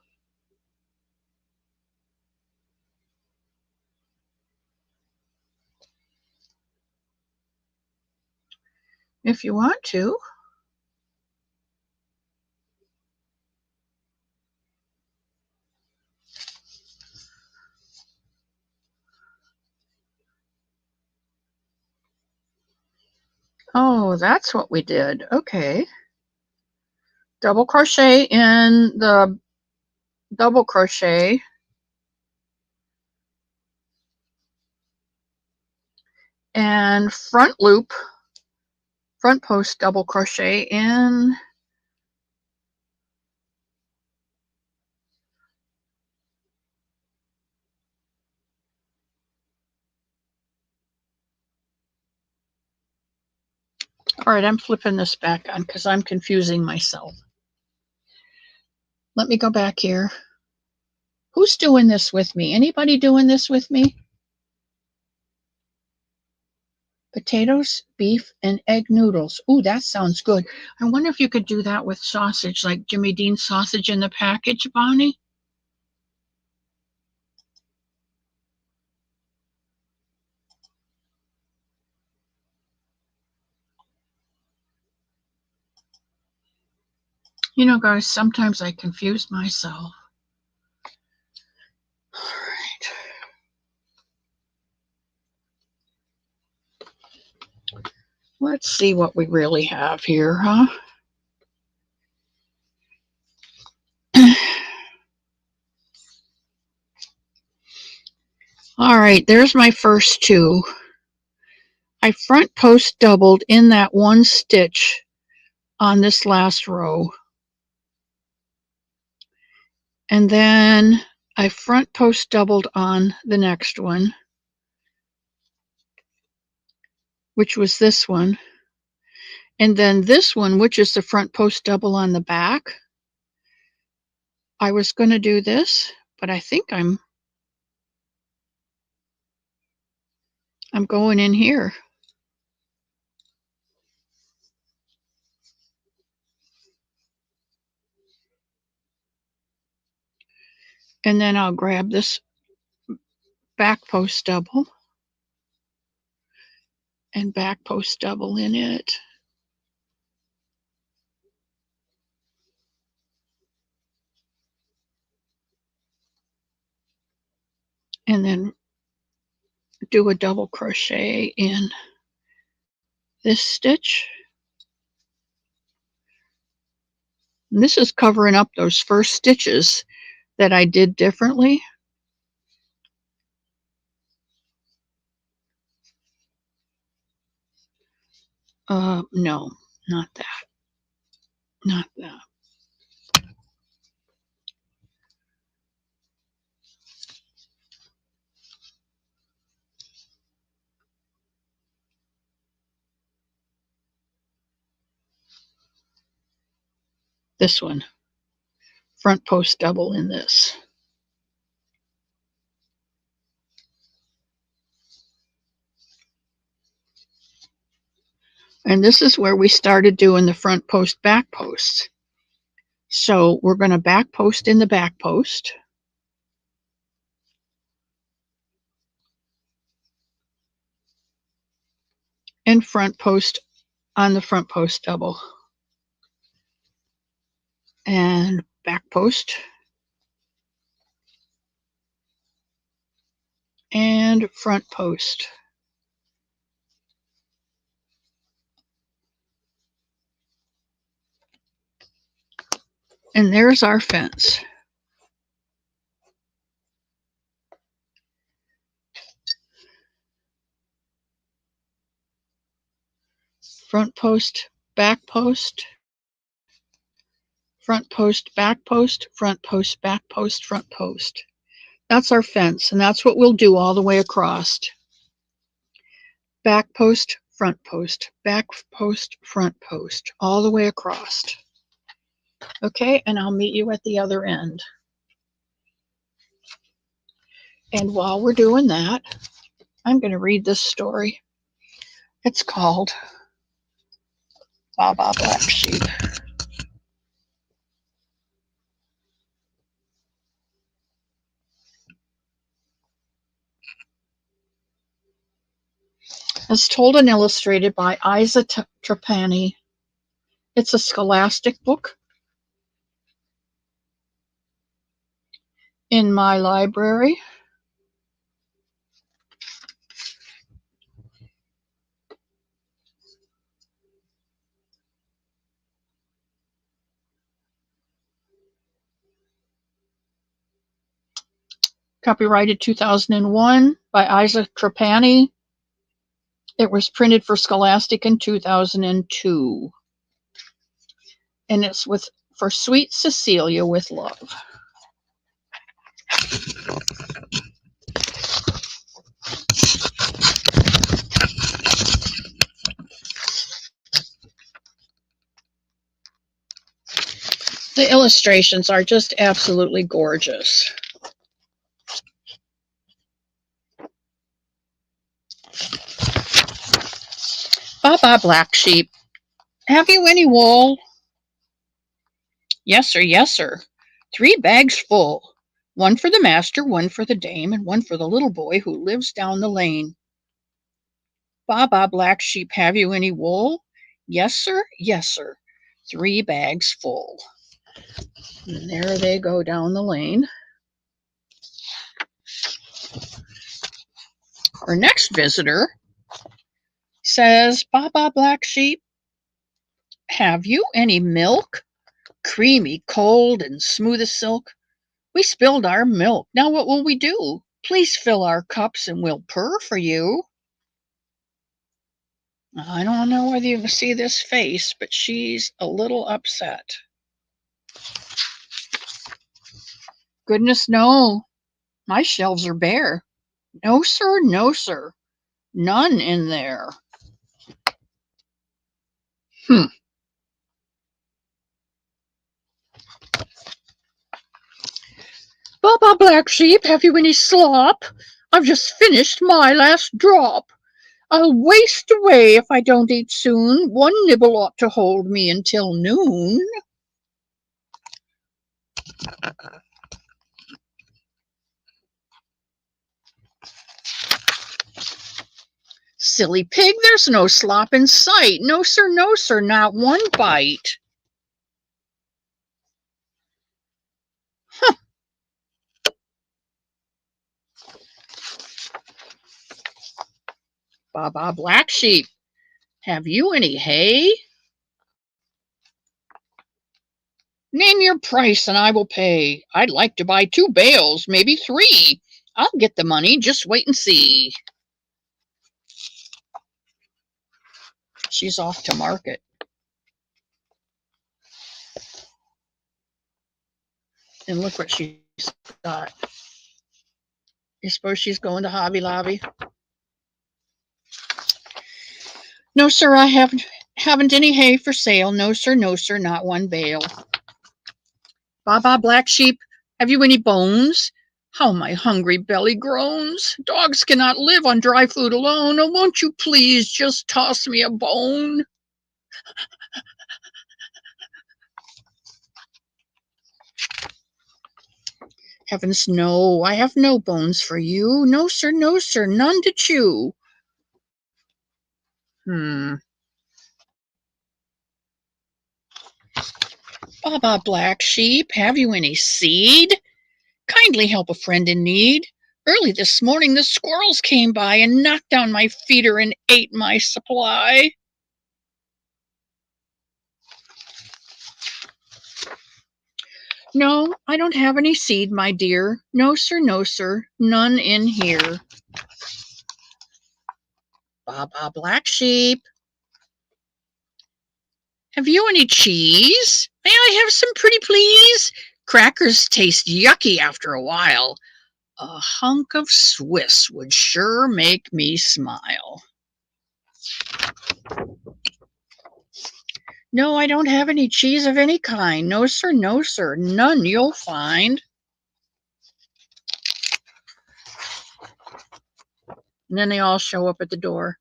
want to, oh, that's what we did. Okay. Double crochet in the double crochet, and front loop, front post double crochet in all right, I'm flipping this back on because I'm confusing myself. Let me go back here. Who's doing this with me? Anybody doing this with me? Potatoes, beef, and egg noodles. Ooh, that sounds good. I wonder if you could do that with sausage, like Jimmy Dean's sausage in the package, Bonnie? You know, guys, sometimes I confuse myself. All right. Let's see what we really have here, huh? All right, there's my first two. I front post doubled in that one stitch on this last row. And then I front post doubled on the next one, which was this one. And then this one, which is the front post double on the back, I was going to do this, but I think I'm going in here. And then I'll grab this back post double and back post double in it. And then do a double crochet in this stitch. And this is covering up those first stitches that I did differently. No, not that. Not that. This one. Front post double in this. And this is where we started doing the front post, back post. So we're going to back post in the back post. And front post on the front post double. And back post. And front post. And there's our fence. Front post, back post, front post, back post, front post, back post, front post. That's our fence, and that's what we'll do all the way across. Back post, front post, back post, front post, all the way across. Okay, and I'll meet you at the other end. And while we're doing that, I'm going to read this story. It's called Baba Black Sheep. It's told and illustrated by Isa Trapani. It's a scholastic book in my library. Copyrighted 2001 by Isa Trapani. It was printed for Scholastic in 2002. And it's for Sweet Cecilia with love. The illustrations are just absolutely gorgeous. Baba Black Sheep, have you any wool? Yes, sir, yes, sir. 3 bags full. One for the master, one for the dame, and one for the little boy who lives down the lane. Baba Black Sheep, have you any wool? Yes, sir, yes, sir. 3 bags full. And there they go down the lane. Our next visitor says, Baba Black Sheep, have you any milk? Creamy, cold, and smooth as silk. We spilled our milk. Now what will we do? Please fill our cups and we'll purr for you. I don't know whether you can see this face, but she's a little upset. Goodness, no. My shelves are bare. No, sir, no, sir. None in there. Baba Black Sheep, have you any slop? I've just finished my last drop. I'll waste away if I don't eat soon. One nibble ought to hold me until noon. Silly pig, there's no slop in sight. No, sir, not one bite. Huh. Baba Black Sheep, have you any hay? Name your price and I will pay. I'd like to buy 2 bales, maybe 3. I'll get the money, just wait and see. She's off to market. And look what she's got. You suppose she's going to Hobby Lobby? No, sir, I haven't any hay for sale. No, sir, not one bale. Baba Black Sheep, have you any bones? How my hungry belly groans. Dogs cannot live on dry food alone. Oh, won't you please just toss me a bone? Heavens, no, I have no bones for you. No, sir, none to chew. Baba Black Sheep, have you any seed? Kindly help a friend in need. Early this morning the squirrels came by and knocked down my feeder and ate my supply. No, I don't have any seed, my dear. No, sir, none in here. Baba Black Sheep, have you any cheese? May I have some pretty please? Crackers taste yucky after a while. A hunk of Swiss would sure make me smile. No, I don't have any cheese of any kind. No, sir, none you'll find. And then they all show up at the door.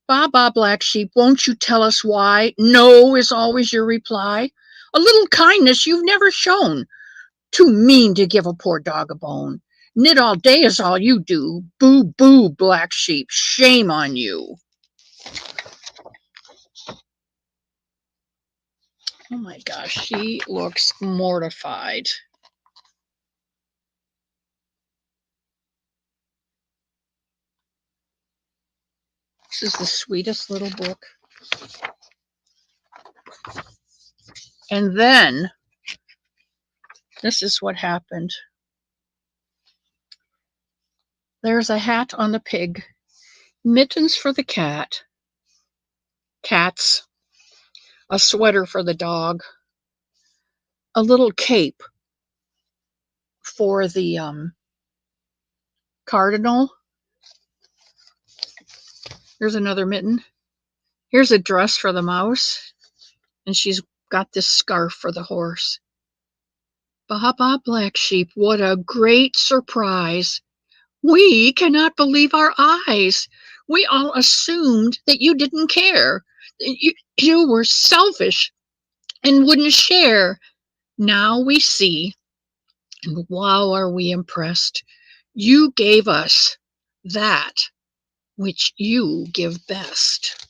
Baba Black Sheep, won't you tell us why? No is always your reply. A little kindness you've never shown. Too mean to give a poor dog a bone. Knit all day is all you do. Boo, boo, Black Sheep, shame on you. Oh my gosh, she looks mortified. This is the sweetest little book. And then, this is what happened. There's a hat on the pig, mittens for the cats, a sweater for the dog, a little cape for the cardinal. Here's another mitten. Here's a dress for the mouse. And she's got this scarf for the horse. Baba Black Sheep, what a great surprise. We cannot believe our eyes. We all assumed that you didn't care. You were selfish and wouldn't share. Now we see, and wow, are we impressed. You gave us that which you give best.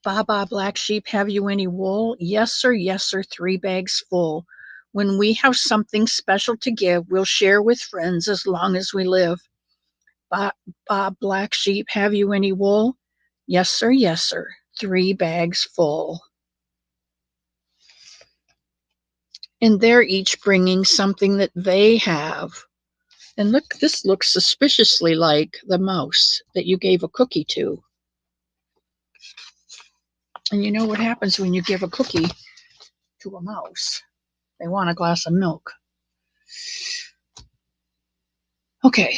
Baba Black Sheep, have you any wool? Yes, sir, yes, sir, 3 bags full. When we have something special to give, we'll share with friends as long as we live. Bob Black Sheep, have you any wool? Yes, sir, 3 bags full. And they're each bringing something that they have. And look, this looks suspiciously like the mouse that you gave a cookie to. And you know what happens when you give a cookie to a mouse? They want a glass of milk. Okay,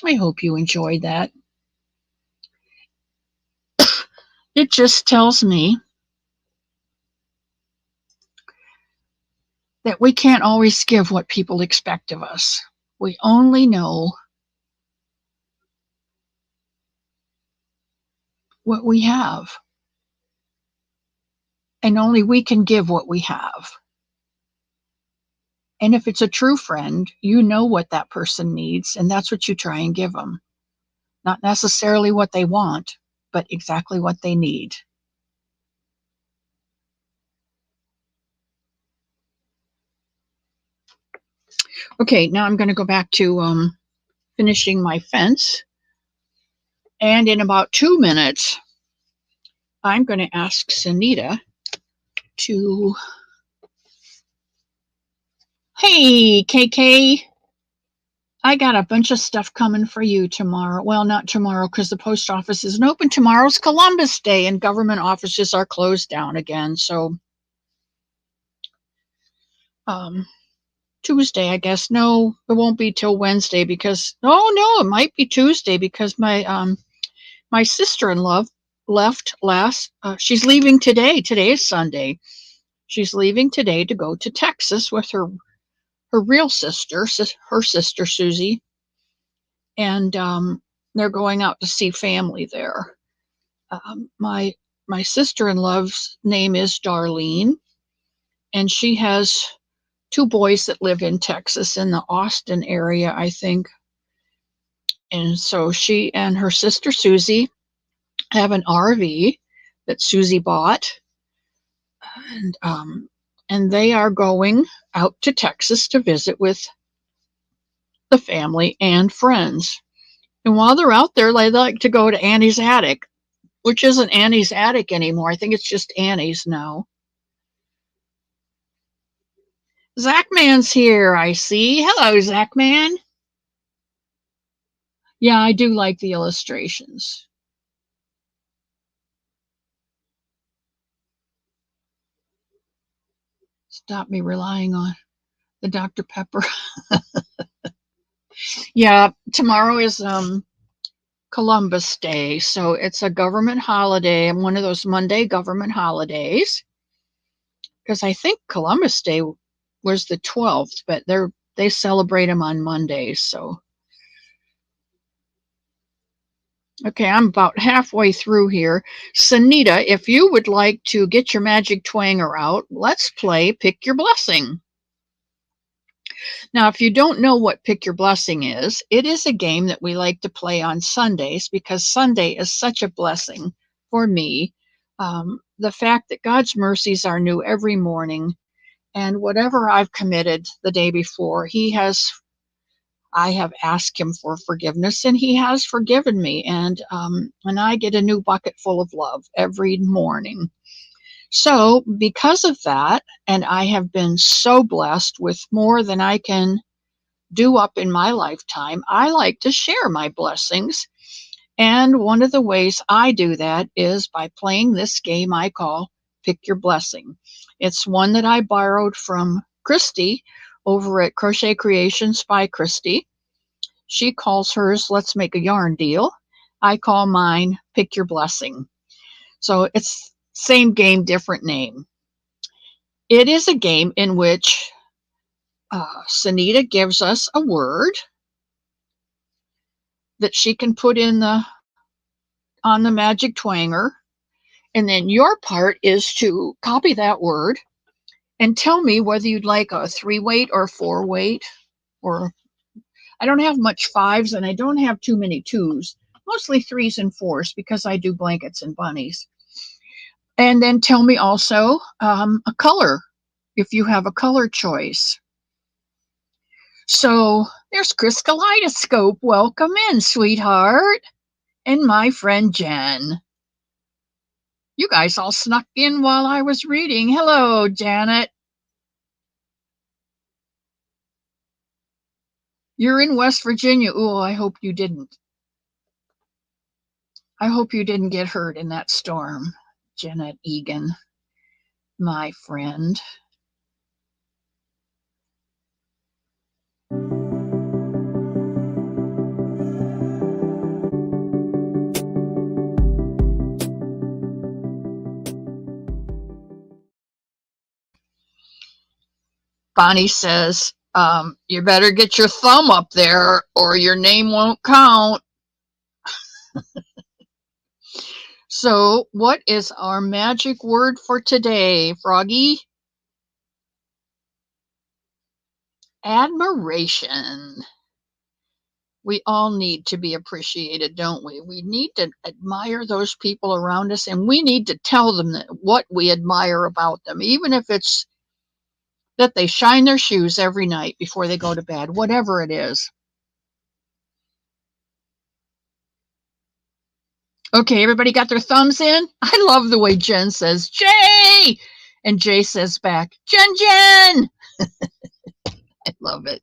I hope you enjoyed that. It just tells me that we can't always give what people expect of us. We only know what we have. And only we can give what we have. And if it's a true friend, you know what that person needs, and that's what you try and give them. Not necessarily what they want, but exactly what they need. Okay, now I'm going to go back to finishing my fence. And in about 2 minutes, I'm going to ask Sunita to... Hey, KK, I got a bunch of stuff coming for you tomorrow. Well, not tomorrow because the post office isn't open. Tomorrow's Columbus Day and government offices are closed down again. So Tuesday, I guess. No, it won't be till Wednesday because, oh no, it might be Tuesday because my sister-in-law left she's leaving today. Today is Sunday. She's leaving today to go to Texas with her real sister, her sister Susie, and they're going out to see family there. My sister-in-law's name is Darlene, and she has 2 boys that live in Texas in the Austin area, I think. And so she and her sister Susie have an RV that Susie bought, and they are going out to Texas to visit with the family and friends. And while they're out there, they like to go to Annie's attic, which isn't Annie's attic anymore. I think it's just Annie's now. Zachman's here, I see. Hello, Zachman. Yeah, I do like the illustrations. Stop me relying on the Dr. Pepper. Yeah, tomorrow is Columbus Day, so it's a government holiday. I'm one of those Monday government holidays because I think Columbus Day was the 12th, but they celebrate them on Mondays. So, okay, I'm about halfway through here. Sunita, if you would like to get your magic twanger out, let's play Pick Your Blessing. Now, if you don't know what Pick Your Blessing is, it is a game that we like to play on Sundays because Sunday is such a blessing for me. The fact that God's mercies are new every morning, and whatever I've committed the day before, I have asked him for forgiveness, and he has forgiven me, and I get a new bucket full of love every morning. So because of that, and I have been so blessed with more than I can do up in my lifetime, I like to share my blessings. And one of the ways I do that is by playing this game I call Pick Your Blessing. It's one that I borrowed from Christy over at Crochet Creations by Christy. She calls hers Let's Make a Yarn Deal. I call mine Pick Your Blessing. So it's same game, different name. It is a game in which Sunita gives us a word that she can put in on the magic twanger, and then your part is to copy that word and tell me whether you'd like a 3-weight or 4-weight, or I don't have much 5s and I don't have too many 2s, mostly 3s and 4s because I do blankets and bunnies. And then tell me also a color, if you have a color choice. So there's Chris Kaleidoscope. Welcome in, sweetheart. And my friend Jen. You guys all snuck in while I was reading. Hello, Janet. You're in West Virginia. Oh, I hope you didn't. I hope you didn't get hurt in that storm, Janet Egan, my friend. Bonnie says, you better get your thumb up there or your name won't count. So what is our magic word for today, Froggy? Admiration. We all need to be appreciated, don't we? We need to admire those people around us, and we need to tell them what we admire about them, even if it's that they shine their shoes every night before they go to bed, whatever it is. Okay, everybody got their thumbs in? I love the way Jen says, Jay! And Jay says back, Jen, Jen! I love it.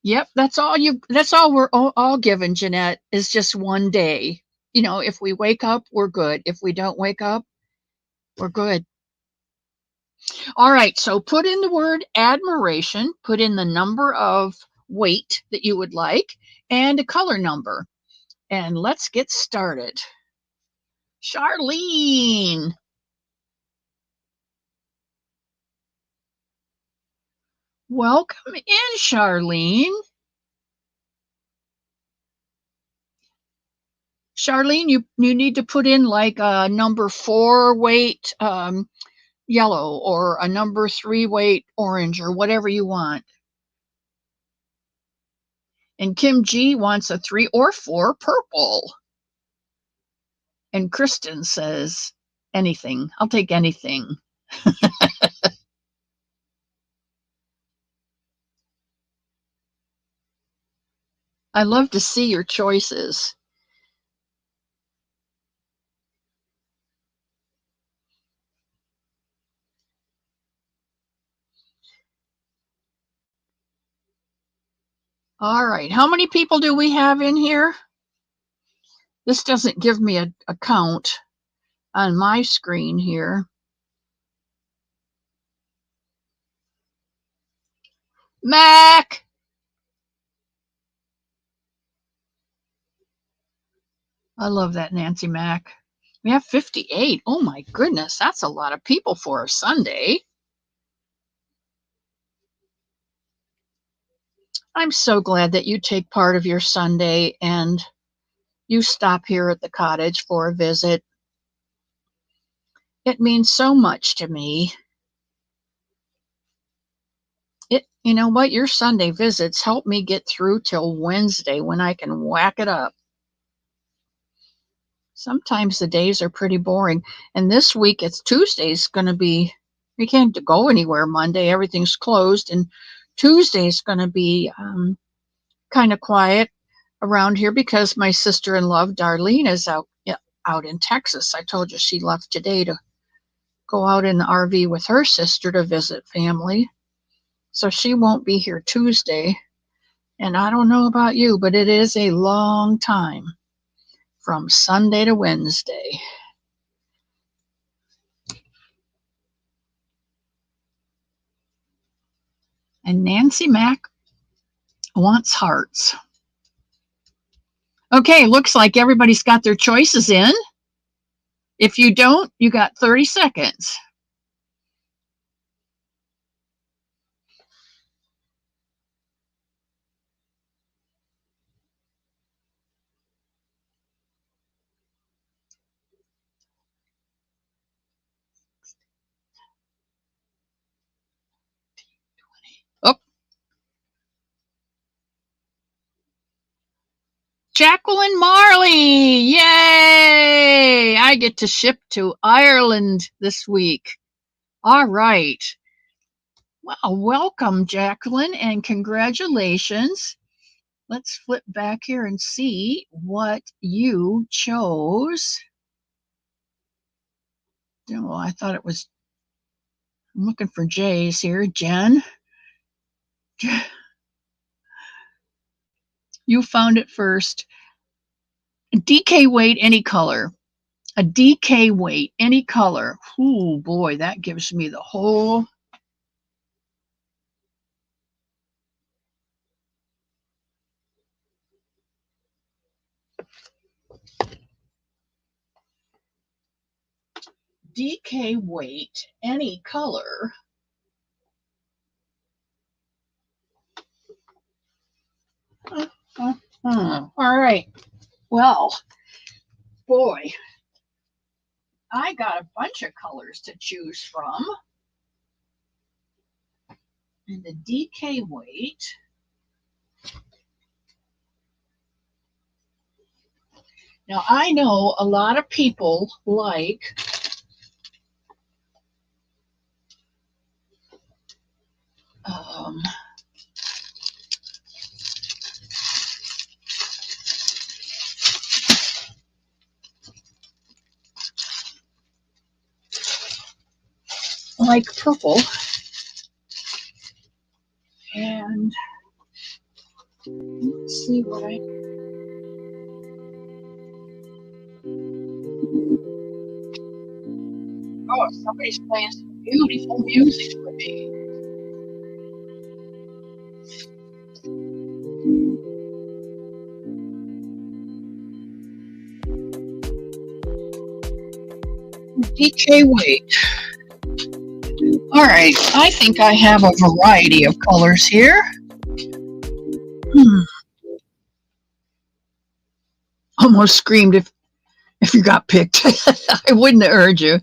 Yep, that's all we're all given, Jeanette, is just one day. You know, if we wake up, we're good. If we don't wake up, we're good. All right, so put in the word admiration, put in the number of weight that you would like, and a color number. And let's get started. Charlene. Welcome in, Charlene. Charlene, you need to put in like a number 4 weight yellow or a number 3 weight orange or whatever you want. And Kim G wants a 3 or 4 purple. And Kristen says anything. I'll take anything. I love to see your choices. All right, how many people do we have in here? This doesn't give me a count on my screen here. Mac! I love that, Nancy Mac. We have 58. Oh my goodness, that's a lot of people for a Sunday. I'm so glad that you take part of your Sunday and you stop here at the cottage for a visit. It means so much to me. You know what? Your Sunday visits help me get through till Wednesday when I can whack it up. Sometimes the days are pretty boring. And this week, it's Tuesday's going to be, we can't go anywhere Monday. Everything's closed. And Tuesday's going to be kind of quiet around here because my sister-in-law, Darlene, is out in Texas. I told you she left today to go out in the RV with her sister to visit family. So she won't be here Tuesday. And I don't know about you, but it is a long time from Sunday to Wednesday. And Nancy Mack wants hearts. Okay, looks like everybody's got their choices in. If you don't, you got 30 seconds. Oh, Jacqueline Marley! Yay! I get to ship to Ireland this week. All right. Well, welcome, Jacqueline, and congratulations. Let's flip back here and see what you chose. Oh, I thought it was, I'm looking for J's here. Jen, you found it first. DK weight, any color. A DK weight, any color. Oh boy, that gives me the whole. DK weight, any color. All right. Well, boy, I got a bunch of colors to choose from. And the DK weight. Now, I know a lot of people like purple. And let's see what I. Oh, somebody's playing some beautiful music for me. DK weight. All right, I think I have a variety of colors here. Almost screamed if you got picked. I wouldn't have urged you.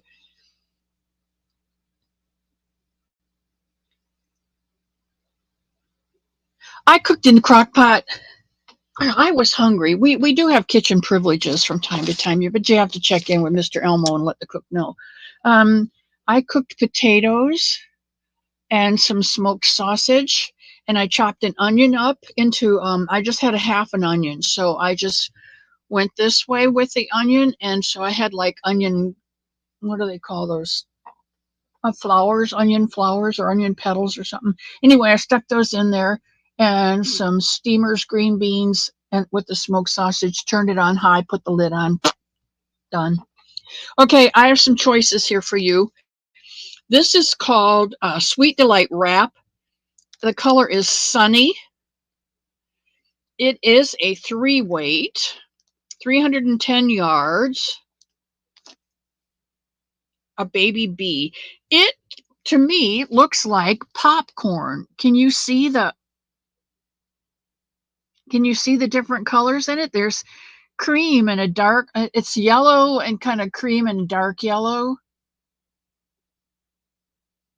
I cooked in the crock pot. I was hungry. We do have kitchen privileges from time to time, but you have to check in with Mr. Elmo and let the cook know. I cooked potatoes and some smoked sausage, and I chopped an onion up into, I just had a half an onion, so I just went this way with the onion, and so I had like onion, what do they call those? Flowers, onion flowers or onion petals or something. Anyway, I stuck those in there and some steamers, green beans, and with the smoked sausage, turned it on high, put the lid on, done. Okay, I have some choices here for you. This is called Sweet Delight Wrap. The color is Sunny. It is a 3 weight, 310 yards, a baby bee. It, to me, looks like popcorn. Can you see the different colors in it? There's cream and a dark, it's yellow and kind of cream and dark yellow.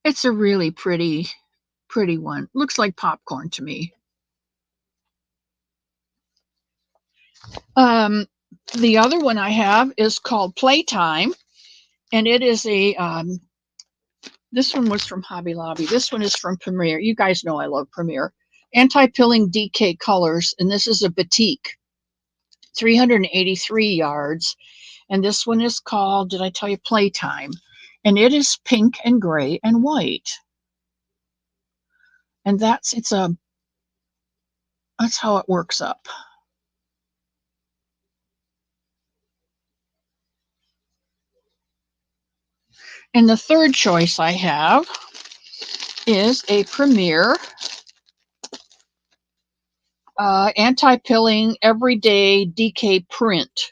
It's a really pretty one. Looks like popcorn to me. The other one I have is called Playtime, and it is a, this one was from Hobby Lobby. This one is from Premier. You guys know I love Premier. Anti-pilling DK colors, and this is a batik, 383 yards. And this one is called, did I tell you, Playtime? And it is pink and gray and white. And that's how it works up. And the third choice I have is a Premier Anti-pilling, everyday DK print.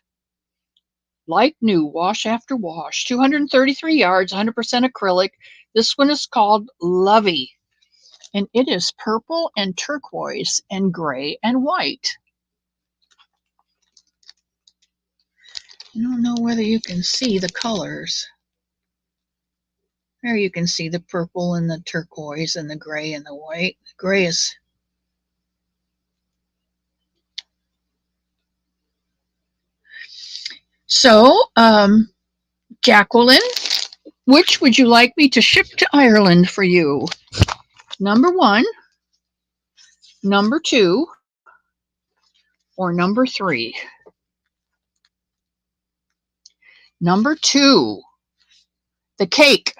Like new, wash after wash. 233 yards, 100% acrylic. This one is called Lovey. And it is purple and turquoise and gray and white. I don't know whether you can see the colors. There you can see the purple and the turquoise and the gray and the white. The gray is so, Jacqueline, which would you like me to ship to Ireland for you? Number 1, number 2, or number 3? Number 2, the cake.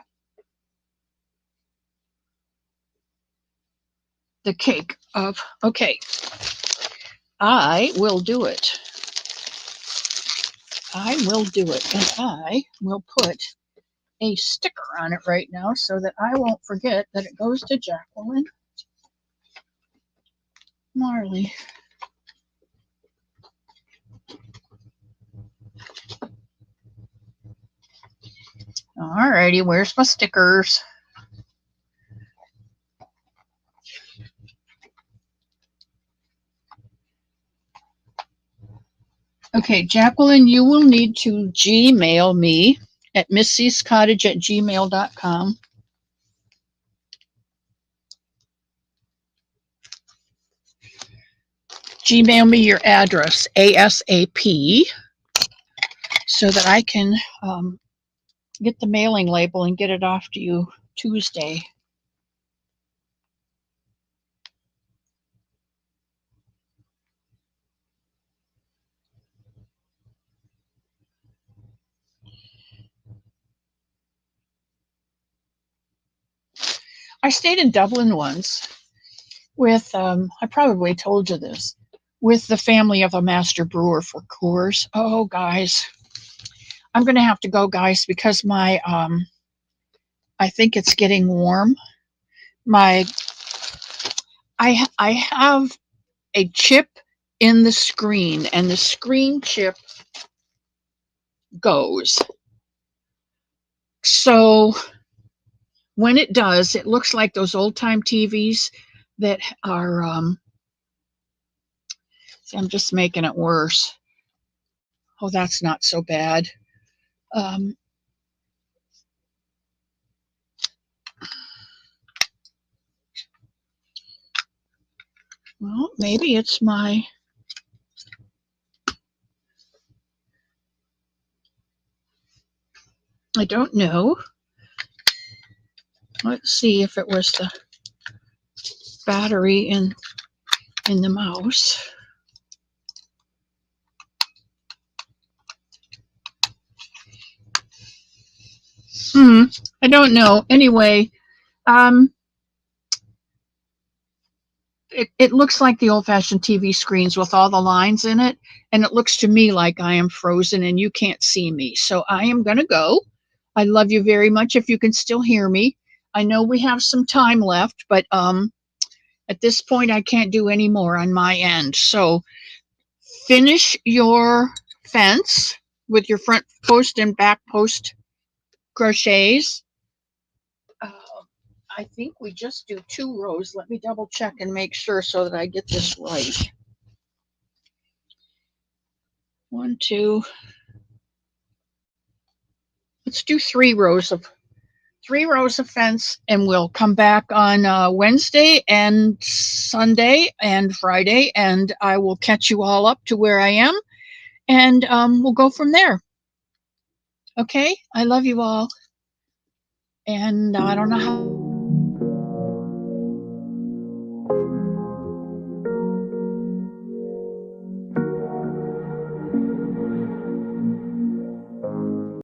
The cake of, okay, I will do it. I will do it, and I will put a sticker on it right now so that I won't forget that it goes to Jacqueline Marley. Alrighty, where's my stickers? Okay, Jacqueline, you will need to Gmail me at missy'scottage@gmail.com. Gmail me your address ASAP so that I can get the mailing label and get it off to you Tuesday. I stayed in Dublin once with, I probably told you this, with the family of a master brewer for Coors. Oh, guys, I'm going to have to go, guys, because my, I think it's getting warm. I have a chip in the screen, and the screen chip goes. So when it does, it looks like those old-time TVs that are, see, I'm just making it worse. Oh, that's not so bad. Well, maybe it's my, I don't know. Let's see if it was the battery in the mouse. I don't know. Anyway, it looks like the old-fashioned TV screens with all the lines in it, and it looks to me like I am frozen and you can't see me. So I am going to go. I love you very much if you can still hear me. I know we have some time left, but at this point I can't do any more on my end. So finish your fence with your front post and back post crochets. I think we just do 2 rows. Let me double check and make sure so that I get this right. 1, 2. Let's do 3 rows of fence, and we'll come back on Wednesday and Sunday and Friday, and I will catch you all up to where I am, and we'll go from there. Okay, I love you all, and I don't know how